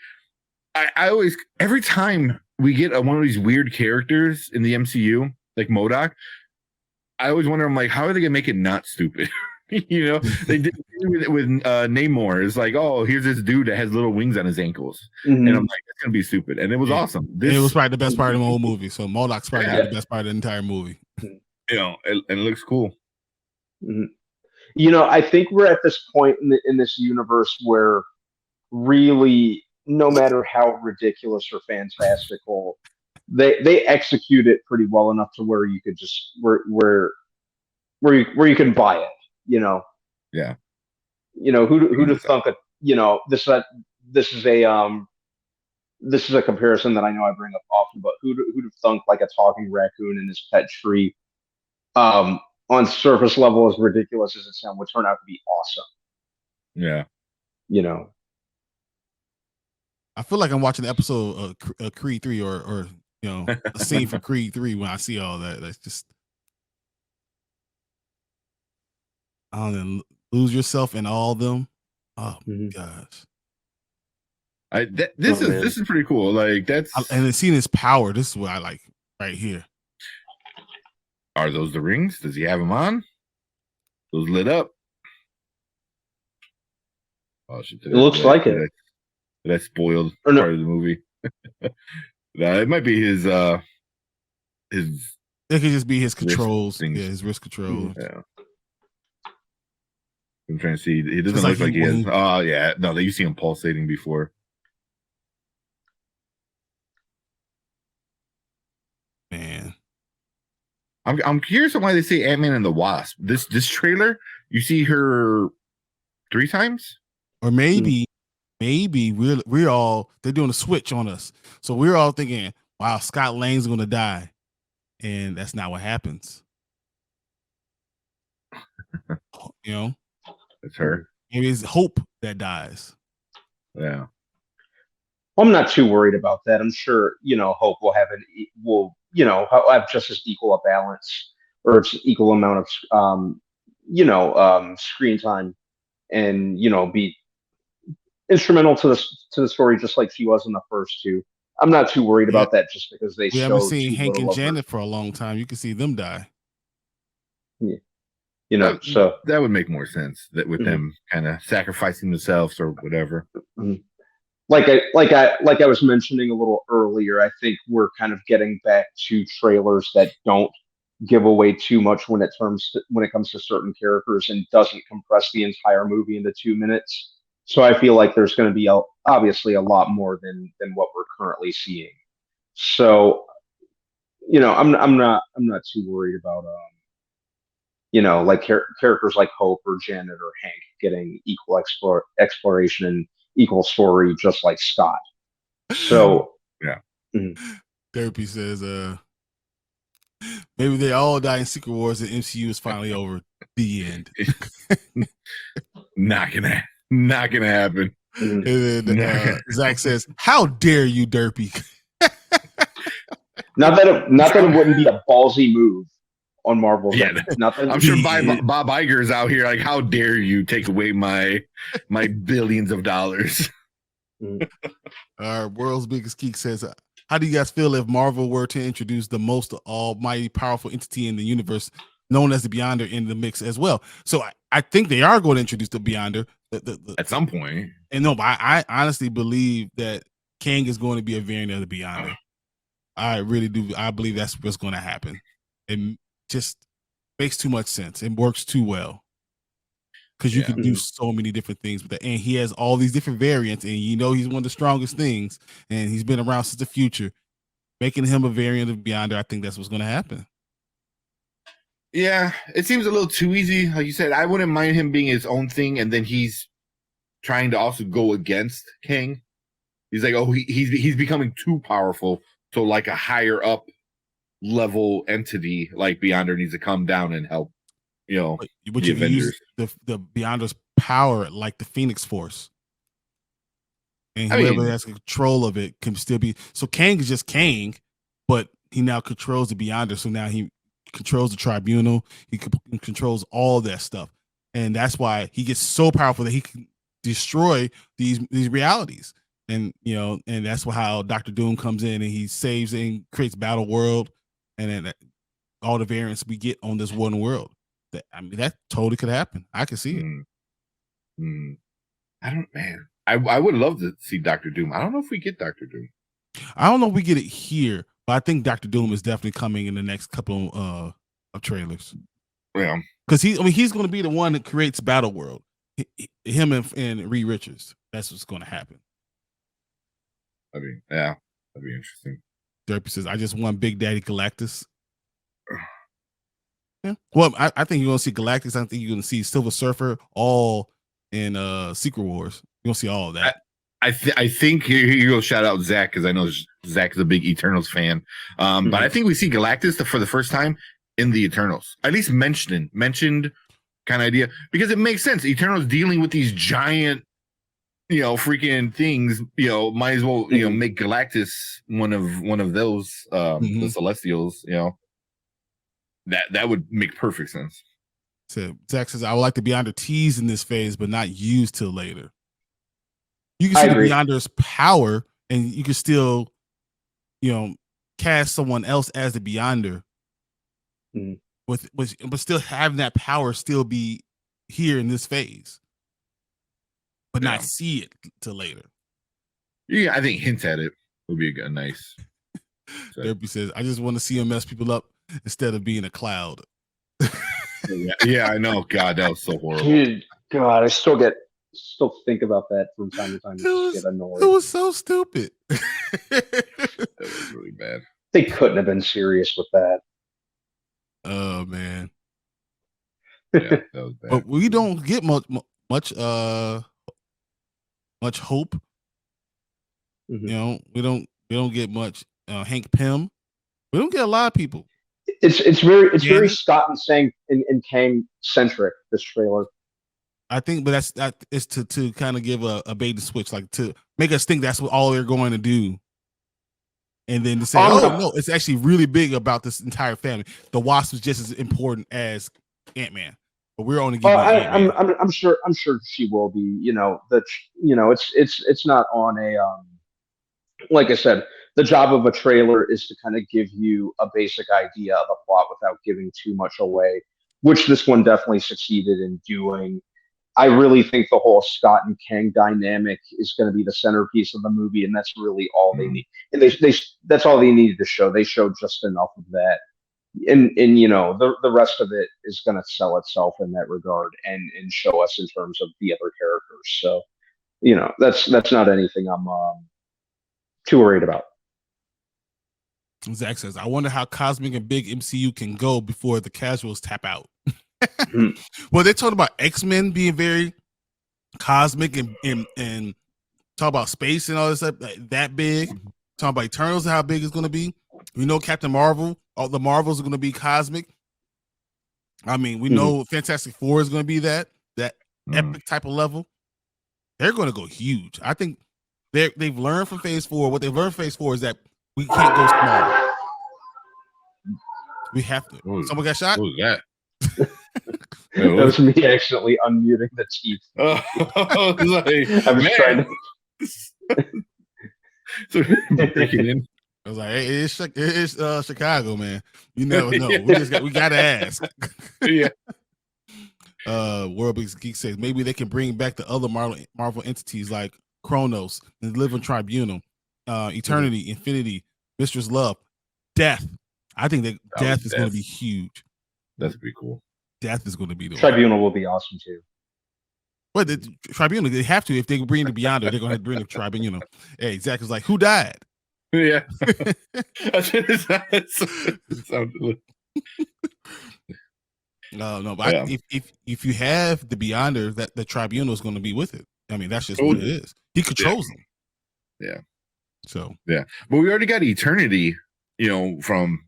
Speaker 3: I always, every time we get one of these weird characters in the MCU, like MODOK, I always wonder, I'm like, how are they gonna make it not stupid? They did it with Namor. It's like, oh, here's this dude that has little wings on his ankles, and I'm like, it's gonna be stupid, and it was awesome.
Speaker 1: It was probably the best part of the whole movie. So MODOK's probably the best part of the entire movie.
Speaker 3: And it looks cool.
Speaker 2: I think we're at this point in this universe where really, no matter how ridiculous or fantastical, they execute it pretty well enough to where you could just where you can buy it.
Speaker 3: Yeah.
Speaker 2: Who'd have thunk that? This is a comparison that I know I bring up often, but who'd have thunk like a talking raccoon and his pet tree, on surface level, as ridiculous as it sounds, would turn out to be awesome.
Speaker 3: Yeah.
Speaker 1: I feel like I'm watching an episode of Creed 3 or a scene from Creed 3 when I see all that. That's just, I don't know, lose yourself in all of them. Oh gosh.
Speaker 3: This is pretty cool. Like and
Speaker 1: then seeing his power. This is what I like right here.
Speaker 3: Are those the rings? Does he have them on? Those lit up. Oh shit!
Speaker 2: It looks like it.
Speaker 3: that spoiled
Speaker 2: Or no.
Speaker 3: part of the movie. It might be his.
Speaker 1: It could just be his controls.
Speaker 3: Things.
Speaker 1: Yeah, his wrist controls.
Speaker 3: Yeah. I'm trying to see. It doesn't look like he has. Oh yeah, no, you see him pulsating before.
Speaker 1: Man,
Speaker 3: I'm curious on why they say Ant-Man and the Wasp. This trailer, you see her 3 times,
Speaker 1: or maybe we're all, they're doing a switch on us, so we're all thinking, wow, Scott Lang's gonna die, and that's not what happens. You know,
Speaker 3: it's her.
Speaker 1: Maybe it's Hope that dies.
Speaker 3: Yeah.
Speaker 2: Well, I'm not too worried about that. I'm sure, Hope will have have just as equal a balance or it's equal amount of, screen time and, be instrumental to the story, just like she was in the first two. I'm not too worried about that just because we
Speaker 1: haven't seen Hank and Janet for a long time. You can see them die.
Speaker 2: Yeah. So
Speaker 3: that would make more sense that with them kind of sacrificing themselves or whatever.
Speaker 2: Like I was mentioning a little earlier, I think we're kind of getting back to trailers that don't give away too much when it comes to certain characters and doesn't compress the entire movie into 2 minutes. So I feel like there's going to be obviously a lot more than what we're currently seeing. So, I'm not too worried about like characters like Hope or Janet or Hank getting equal exploration and equal story, just like Scott. So
Speaker 3: yeah.
Speaker 1: Therapy says, maybe they all die in Secret Wars and MCU is finally over. The end.
Speaker 3: Not gonna happen.
Speaker 1: And then Zach says, "How dare you, Derpy?"
Speaker 2: Not that it wouldn't be a ballsy move on Marvel's.
Speaker 3: Yeah, I'm sure Bob Iger is out here like, "How dare you take away my billions of dollars?"
Speaker 1: Our world's biggest geek says, "How do you guys feel if Marvel were to introduce the most almighty powerful entity in the universe, known as the Beyonder, in the mix as well?" So I think they are going to introduce the Beyonder
Speaker 3: at some point.
Speaker 1: And no, but I honestly believe that Kang is going to be a variant of the Beyonder. I really do. I believe that's what's going to happen. It just makes too much sense. It works too well because you can do so many different things with that, and he has all these different variants, and he's one of the strongest things, and he's been around since the future. Making him a variant of Beyonder, I think that's what's going to happen.
Speaker 3: Yeah, it seems a little too easy. Like you said, I wouldn't mind him being his own thing, and then he's trying to also go against Kang. He's like, he's becoming too powerful, so like a higher up level entity like Beyonder needs to come down and help. But
Speaker 1: you use the Beyonder's power like the Phoenix Force, and whoever has control of it can still be. So Kang is just Kang, but he now controls the Beyonder. So now he controls the Tribunal. He controls all that stuff, and that's why he gets so powerful that he can destroy these realities. And and that's how Dr. Doom comes in and he saves and creates Battle World, and then all the variants we get on this one world. That totally could happen. I can see it.
Speaker 3: I would love to see Dr. Doom. I don't know if we get Dr. Doom.
Speaker 1: I don't know if we get it here, but I think Dr. Doom is definitely coming in the next couple of trailers.
Speaker 3: Yeah,
Speaker 1: because he's going to be the one that creates Battle World. Him and Reed Richards. That's what's going to happen.
Speaker 3: That'd be interesting.
Speaker 1: Derpy says, "I just want Big Daddy Galactus." Yeah. Well, I think you're going to see Galactus. I think you're going to see Silver Surfer all in Secret Wars. You're going to see all of that.
Speaker 3: I think here you go. Shout out Zach, because I know Zach is a big Eternals fan. But I think we see Galactus for the first time in the Eternals, at least mentioned kind of idea, because it makes sense. Eternals dealing with these giant, freaking things. Might as well make Galactus one of those the Celestials. That would make perfect sense.
Speaker 1: So Zach says, "I would like the Beyonder teased in this phase, but not used till later." You can see the Beyonder's power, and you can still, cast someone else as the Beyonder, but still having that power still be here in this phase, but not see it till later.
Speaker 3: Yeah, I think hints at it would be a nice.
Speaker 1: Derby says, "I just want to see him mess people up instead of being a cloud."
Speaker 3: Yeah, I know. God, that was so horrible.
Speaker 2: Dude, God, I still think about that from time to time. Just get annoyed.
Speaker 1: It was so stupid.
Speaker 3: That was really bad.
Speaker 2: They couldn't have been serious with that.
Speaker 1: Oh man.
Speaker 3: Yeah, that was bad.
Speaker 1: But we don't get much hope.
Speaker 2: Mm-hmm.
Speaker 1: You know, we don't get much Hank Pym. We don't get a lot of people.
Speaker 2: It's very Scott and Kang centric, this trailer.
Speaker 1: I think, but that is to kind of give a bait and switch, like to make us think that's what all they're going to do. And then to say, no, it's actually really big about this entire family. The Wasp is just as important as Ant-Man. But we're only giving
Speaker 2: I'm sure she will be, it's not on a like I said, the job of a trailer is to kind of give you a basic idea of a plot without giving too much away, which this one definitely succeeded in doing. I really think the whole Scott and Kang dynamic is going to be the centerpiece of the movie, and that's really all they need. And that's all they needed to show. They showed just enough of that, and the rest of it is going to sell itself in that regard and show us in terms of the other characters. So, that's not anything I'm too worried about.
Speaker 1: Zach says, "I wonder how cosmic and big MCU can go before the casuals tap out." Well, they're talking about X-Men being very cosmic and talk about space and all this stuff that big. Talking about Eternals and how big it's going to be. We know Captain Marvel, all the Marvels are going to be cosmic. I mean, we know Fantastic Four is going to be that epic type of level. They're going to go huge. I think they've learned from Phase 4. What they've learned from Phase 4 is that we can't go small. We have to. Someone got shot?
Speaker 3: What was that?
Speaker 2: That was me accidentally unmuting the teeth. I was trying
Speaker 3: to. Breaking in.
Speaker 1: I was like, hey, it's Chicago, man. You never know. We gotta ask.
Speaker 3: Yeah.
Speaker 1: World Geek says maybe they can bring back the other Marvel entities like Kronos, the Living Tribunal, Eternity, Infinity, Mistress Love, Death. I think that Death is going to be huge.
Speaker 3: That's pretty cool.
Speaker 1: Death is going to be the
Speaker 2: Tribunal will be awesome too.
Speaker 1: But the Tribunal, they have to. If they bring the Beyonder, they're going to have to bring the Tribunal. Hey, Zach is like, who died?
Speaker 3: Yeah.
Speaker 1: No, but yeah. If you have the Beyonder, that the Tribunal is going to be with it. I mean, that's just what it is. He controls them.
Speaker 3: Yeah.
Speaker 1: So
Speaker 3: yeah, but we already got Eternity, from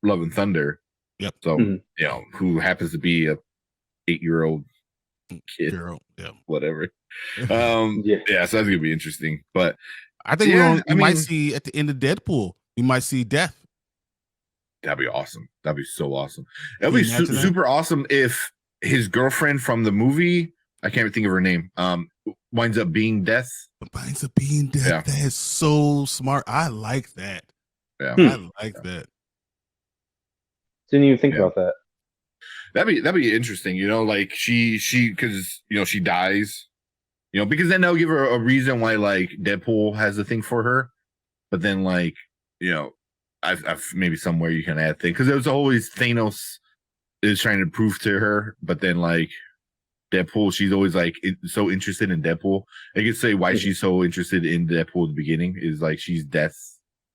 Speaker 3: Love and Thunder.
Speaker 1: Yep.
Speaker 3: So who happens to be a 8-year-old kid,
Speaker 1: girl, yeah,
Speaker 3: whatever. So that's gonna be interesting. But
Speaker 1: I think we might see at the end of Deadpool, we might see Death.
Speaker 3: That'd be awesome. That'd be so awesome. That'd be super awesome if his girlfriend from the movie, I can't even think of her name, winds up being Death.
Speaker 1: Yeah. That is so smart. I like that.
Speaker 3: Yeah,
Speaker 1: I like that.
Speaker 2: Didn't even think about that.
Speaker 3: That'd be interesting, like she because she dies, because then they'll give her a reason why like Deadpool has a thing for her, but then like I've maybe somewhere you can add thing because there's always Thanos is trying to prove to her, but then like Deadpool, she's always like so interested in Deadpool. I could say why she's so interested in Deadpool at the beginning is like she's Death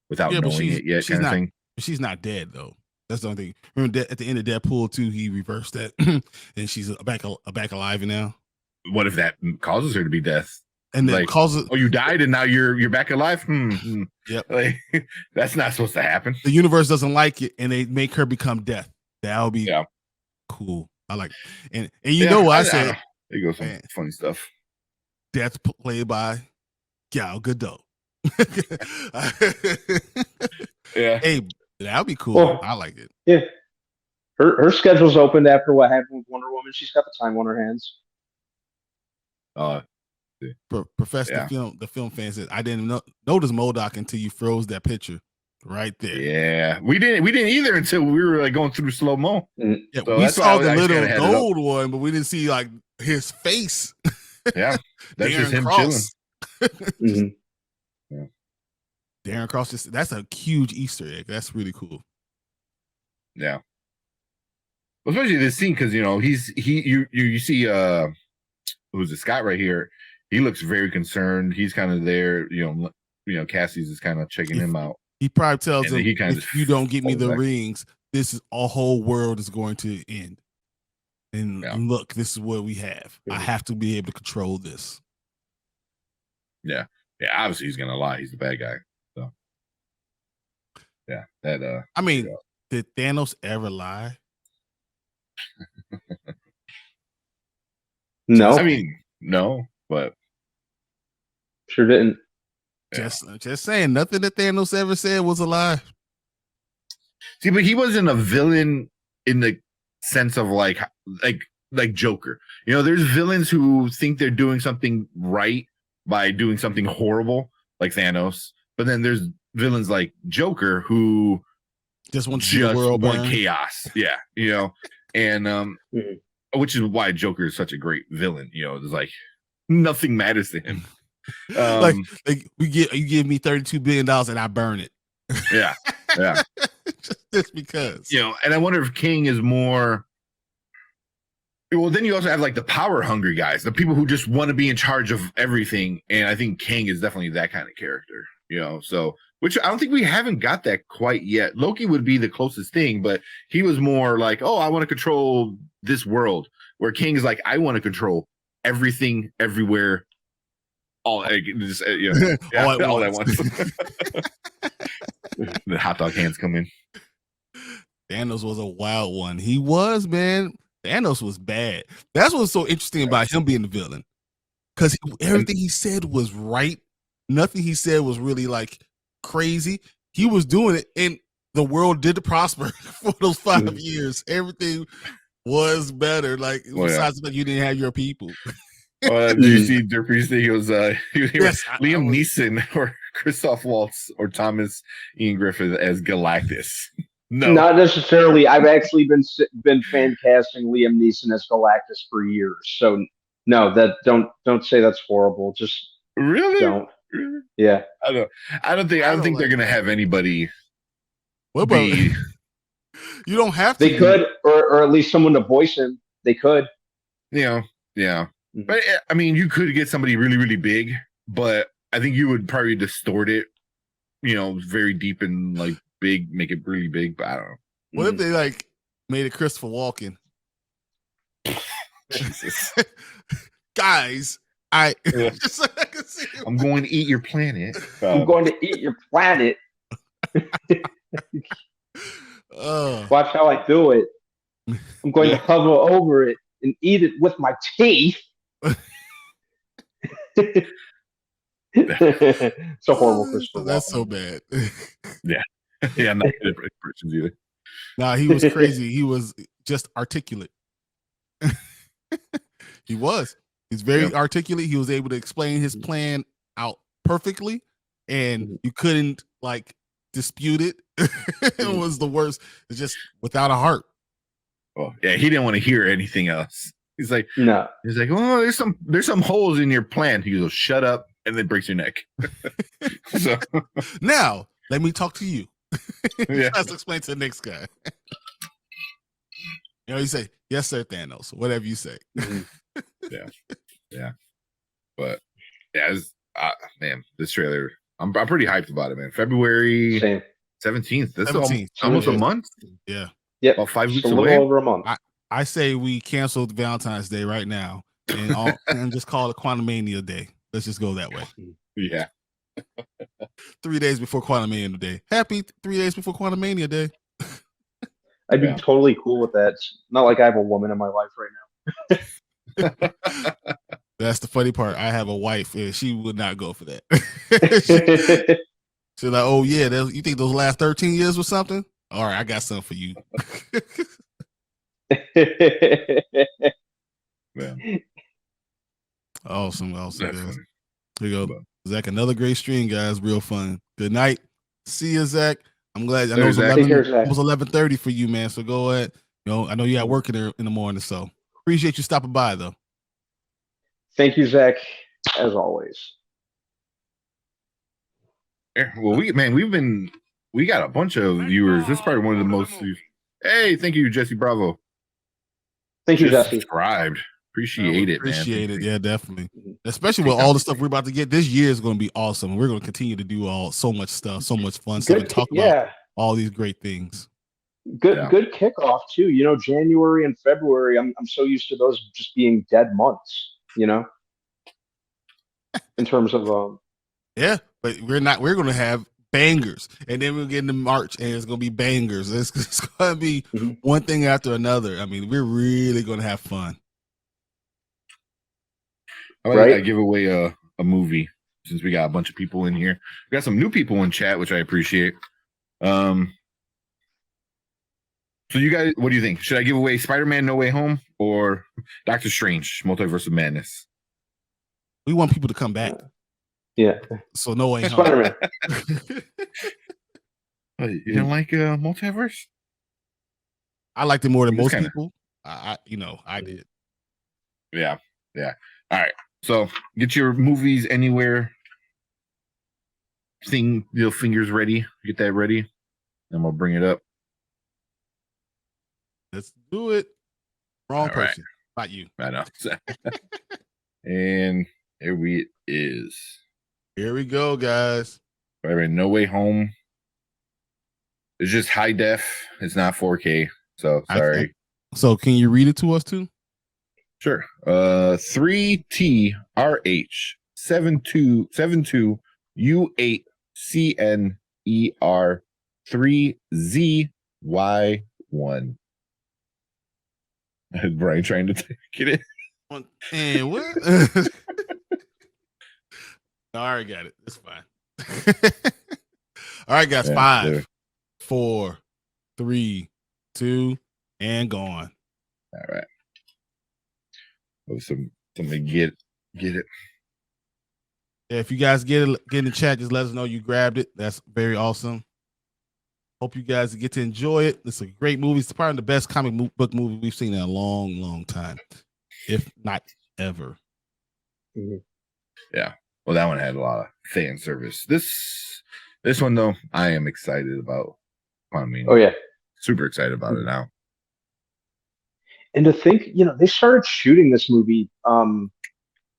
Speaker 3: without knowing it yet, kind of thing.
Speaker 1: She's not dead though. That's the only thing. Remember at the end of Deadpool 2, he reversed that, and she's back alive now.
Speaker 3: What if that causes her to be Death?
Speaker 1: And then causes
Speaker 3: you died and now you're back alive?
Speaker 1: Yep.
Speaker 3: Like, that's not supposed to happen.
Speaker 1: The universe doesn't like it, and they make her become Death. That would be cool. I like it. And you know what I said?
Speaker 3: There goes some funny stuff.
Speaker 1: Death played by Gal Gadot.
Speaker 3: Yeah.
Speaker 1: Hey, that'd be cool.
Speaker 2: Well,
Speaker 1: I like it.
Speaker 2: Yeah. Her schedule's opened after what happened with Wonder Woman. She's got the time on her hands.
Speaker 1: Professor, the film fan said, I didn't notice MODOK until you froze that picture right there.
Speaker 3: Yeah, we didn't either until we were like going through slow mo.
Speaker 1: Yeah, so we saw the little gold one, but we didn't see like his face.
Speaker 3: Yeah, that's just him chilling.
Speaker 1: Darren Cross, that's a huge Easter egg. That's really cool.
Speaker 3: Yeah. Especially this scene, because you see who's the Scott right here. He looks very concerned. He's kind of there, Cassie's is kind of checking him out.
Speaker 1: He probably tells him,
Speaker 3: he
Speaker 1: if you don't get me the rings, this is a whole world is going to end. And look, this is what we have. I have to be able to control this.
Speaker 3: Yeah. Yeah, obviously he's gonna lie. He's the bad guy. So yeah, that
Speaker 1: I mean, did Thanos ever lie?
Speaker 2: No.
Speaker 3: I mean, no, but
Speaker 2: sure didn't.
Speaker 1: Just saying, nothing that Thanos ever said was a lie.
Speaker 3: See, but he wasn't a villain in the sense of like Joker. There's villains who think they're doing something right by doing something horrible, like Thanos. But then there's villains like Joker who
Speaker 1: just want
Speaker 3: chaos. Yeah, and which is why Joker is such a great villain. There's like nothing matters to him.
Speaker 1: Like you give me $32 billion and I burn it.
Speaker 3: Yeah.
Speaker 1: just because.
Speaker 3: And I wonder if King is more. Well, then you also have like the power hungry guys, the people who just want to be in charge of everything. And I think King is definitely that kind of character, so which I don't think we haven't got that quite yet. Loki would be the closest thing, but he was more like, oh, I want to control this world, where King is like, I want to control everything, everywhere, all at once. The hot dog hands come in.
Speaker 1: Thanos was a wild one. He was, man. Thanos was bad. That's what's so interesting about him being the villain, because everything he said was right. Nothing he said was really like crazy. He was doing it, and the world did prosper for those 5 years. Everything was better. Like besides that, you didn't have your people.
Speaker 3: Did you see Dirk Priestley? He was Liam Neeson or Christoph Waltz or Thomas Ian Griffith as Galactus. No,
Speaker 2: not necessarily. I've actually been fan casting Liam Neeson as Galactus for years. So no, that don't say that's horrible. Just
Speaker 3: really
Speaker 2: don't.
Speaker 3: Really?
Speaker 2: Yeah,
Speaker 3: I don't think they're gonna have anybody.
Speaker 1: What about you? Don't have to.
Speaker 2: They could, or at least someone to voice him. They could.
Speaker 3: Yeah.
Speaker 2: Mm-hmm.
Speaker 3: But I mean, you could get somebody really, really big, but I think you would probably distort it. Very deep and like big, make it really big. But I don't know.
Speaker 1: What if they like made it Christopher Walken?
Speaker 3: Jesus.
Speaker 1: Guys, I'm
Speaker 3: going to eat your planet.
Speaker 2: I'm going to eat your planet. Watch how I do it. I'm going to hover over it and eat it with my teeth. It's a horrible Christopher.
Speaker 1: That's so bad.
Speaker 3: Yeah, not good impressions either.
Speaker 1: Nah, he was crazy. He was just articulate. He was. He's very articulate. He was able to explain his plan out perfectly, and you couldn't like dispute it. It was the worst. It's just without a heart.
Speaker 3: Oh yeah, he didn't want to hear anything else. He's like,
Speaker 2: no.
Speaker 3: He's like, oh, there's some holes in your plan. He goes, shut up, and then breaks your neck. So
Speaker 1: now let me talk to you.
Speaker 3: Yeah.
Speaker 1: Let's explain to the next guy. You say, yes, sir, Thanos. Whatever you say.
Speaker 3: Yeah. But yeah, man, this trailer, I'm pretty hyped about it, man. February 17th. That's
Speaker 1: 17th.
Speaker 3: Almost a month.
Speaker 1: Yeah.
Speaker 2: Yep.
Speaker 3: About 5 weeks
Speaker 2: a
Speaker 3: away.
Speaker 2: Little over a month.
Speaker 1: I say we canceled Valentine's Day right now and just call it Quantumania Day. Let's just go that way.
Speaker 3: Yeah.
Speaker 1: 3 days before Quantumania Day. Happy 3 days before Quantumania Day.
Speaker 2: I'd be totally cool with that. It's not like I have a woman in my life right now.
Speaker 1: That's the funny part. I have a wife, and she would not go for that. She's like, "Oh yeah, you think those last 13 years was something? All right, I got something for you." Awesome. Guys. Here you go, Zach. Another great stream, guys. Real fun. Good night. See you, Zach. I'm glad. I know it's almost 11:30 for you, man. So go ahead. I know you're at work in the morning. So appreciate you stopping by, though.
Speaker 2: Thank you, Zach. As always.
Speaker 3: Well, we got a bunch of viewers. This is probably one of the most. Hey, thank you, Jesse Bravo.
Speaker 2: Thank you, Jesse.
Speaker 3: Subscribed. Appreciate it, man.
Speaker 1: Appreciate it. Yeah, definitely. Especially with all the stuff we're about to get. This year is going to be awesome. We're going to continue to do so much stuff, so much fun stuff, and talk about all these great things.
Speaker 2: Good kickoff too. You know, January and February. I'm so used to those just being dead months. You know, in terms of
Speaker 1: yeah, but we're not. We're going to have bangers, and then we'll get into March, and it's going to be bangers. It's going to be one thing after another. I mean, we're really going to have fun.
Speaker 3: I give away a movie since we got a bunch of people in here. We got some new people in chat, which I appreciate. So you guys, what do you think? Should I give away Spider-Man No Way Home or Doctor Strange Multiverse of Madness?
Speaker 1: We want people to come back.
Speaker 2: Yeah.
Speaker 1: So No Way Home.
Speaker 2: Spider-Man.
Speaker 3: You don't like Multiverse?
Speaker 1: I liked it more than most people. I did.
Speaker 3: Yeah. All right. So get your movies anywhere. Fingers ready. Get that ready. I'm gonna bring it up.
Speaker 1: Let's do it. Wrong person. Not you.
Speaker 3: I know. And here we is.
Speaker 1: Here we go, guys.
Speaker 3: All right, No Way Home. It's just high def. It's not 4K. So sorry.
Speaker 1: So can you read it to us too?
Speaker 3: Sure. 3TRH7272 U8CNER 3ZY1. Brian trying to get it.
Speaker 1: And what? No, I already got it. It's fine. All right, guys. 5, 4, 3, 2, and gone.
Speaker 3: All right. Somebody get it.
Speaker 1: Yeah, if you guys get in the chat, just let us know you grabbed it. That's very awesome. Hope you guys get to enjoy it. It's a great movie. It's probably the best comic book movie we've seen in a long, long time, if not ever.
Speaker 3: Yeah. Well, that one had a lot of fan service. This one though, I am excited about.
Speaker 2: Oh yeah,
Speaker 3: super excited about it now.
Speaker 2: And to think, they started shooting this movie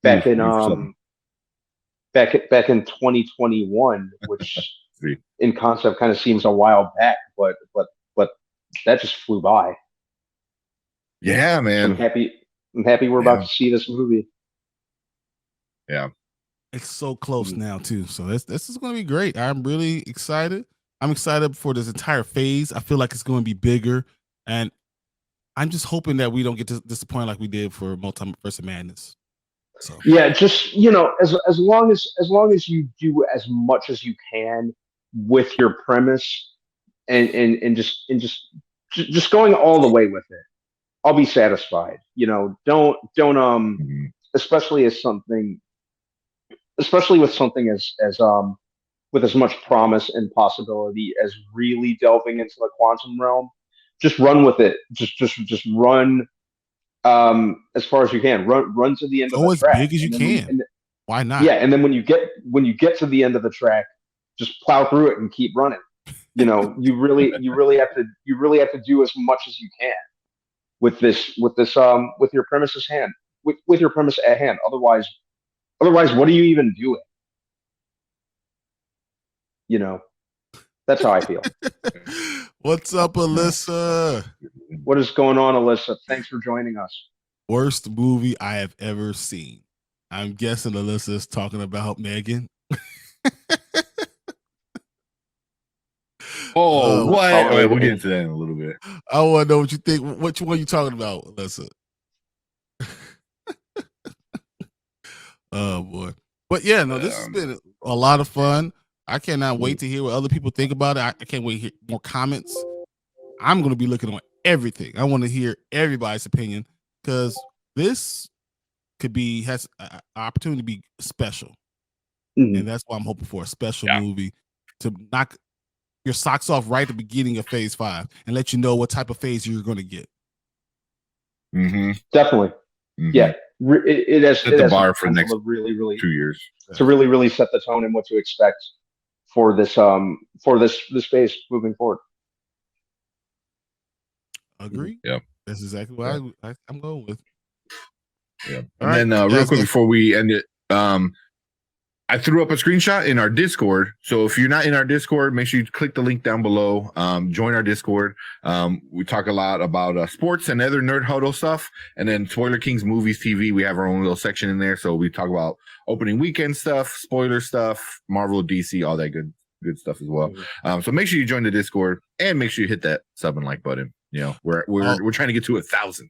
Speaker 2: back in 2021, which in concept kind of seems a while back, but that just flew by.
Speaker 3: Yeah, man.
Speaker 2: I'm happy we're about to see this movie.
Speaker 3: Yeah.
Speaker 1: It's so close now too. So this is going to be great. I'm really excited. I'm excited for this entire phase. I feel like it's going to be bigger, and I'm just hoping that we don't get disappointed like we did for Multiverse of Madness. So
Speaker 2: yeah, just as long as you do as much as you can with your premise, and just going all the way with it, I'll be satisfied. Don't especially with something as with as much promise and possibility as really delving into the quantum realm. Just run with it. Just run as far as you can. Run to the end of the track.
Speaker 1: As big as you can. Why not?
Speaker 2: Yeah, and then when you get to the end of the track, just plow through it and keep running. You really have to do as much as you can with your premise with your premise at hand. Otherwise, what are you even doing? That's how I feel.
Speaker 1: What's up, Alyssa?
Speaker 2: What is going on, Alyssa? Thanks for joining us.
Speaker 1: Worst movie I have ever seen. I'm guessing Alyssa is talking about Megan.
Speaker 3: What? Wait, we'll get into that in a little bit.
Speaker 1: I want to know what you think. Which one are you talking about, Alyssa? Oh, boy. But yeah, no, this has been a lot of fun. I cannot wait to hear what other people think about it. I can't wait to hear more comments. I'm going to be looking on everything. I want to hear everybody's opinion because this has an opportunity to be special. And that's what I'm hoping for, a special movie to knock your socks off right at the beginning of phase 5 and let you know what type of phase you're going to get.
Speaker 2: Definitely. Yeah. It has
Speaker 3: the bar for the next
Speaker 2: really
Speaker 3: 2 years
Speaker 2: to really set the tone and what to expect for this space moving forward.
Speaker 1: Agree.
Speaker 3: Yeah,
Speaker 1: that's exactly what I'm going with.
Speaker 3: Yeah, and then real quick before we end it, I threw up a screenshot in our Discord. So if you're not in our Discord, make sure you click the link down below. Join our Discord. We talk a lot about sports and other nerd huddle stuff. And then Spoiler Kings Movies TV, we have our own little section in there. So we talk about opening weekend stuff, spoiler stuff, Marvel, DC, all that good stuff as well. So make sure you join the Discord and make sure you hit that sub and like button. You know, we're trying to get to 1,000.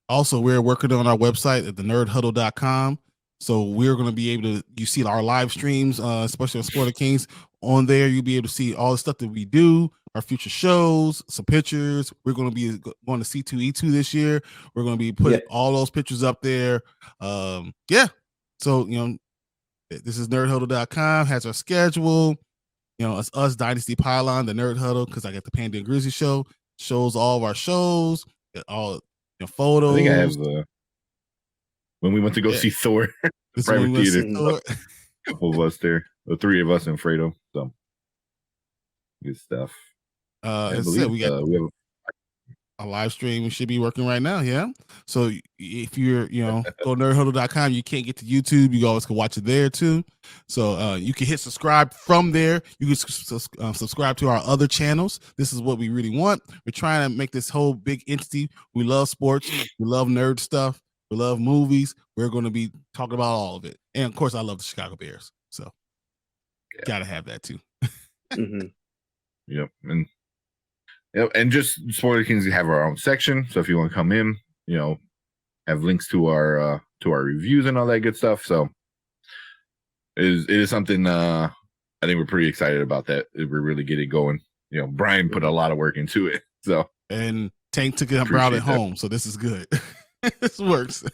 Speaker 1: Also, we're working on our website at thenerdhuddle.com. So we're going to be able to, you see our live streams, especially on Spoiler Kings on there. You'll be able to see all the stuff that we do, our future shows, some pictures. We're going to be going to C2E2 this year. We're going to be putting all those pictures up there. Yeah. So, you know, this is nerdhuddle.com, has our schedule. You know, it's us, Dynasty Pylon, the Nerd Huddle, because I got the Panda and Grizzly show, shows all of our shows, all photos.
Speaker 3: I think I have the when we went to go see Thor private theater. A couple of us there, the 3 of us and Fredo. So good stuff.
Speaker 1: We have a live stream. We should be working right now. Yeah. So if you're, go nerdhuddle.com, you can't get to YouTube. You always can watch it there too. So you can hit subscribe from there. You can subscribe to our other channels. This is what we really want. We're trying to make this whole big entity. We love sports. We love nerd stuff. We love movies. We're going to be talking about all of it. And of course, I love the Chicago Bears. So gotta have that too.
Speaker 3: Yep. And just Spoiler Kings, we have our own section. So if you want to come in, have links to our reviews and all that good stuff. So it is something I think we're pretty excited about that. We're really getting going. Brian put a lot of work into it. So
Speaker 1: and Tank took it out at home. So this is good. This works.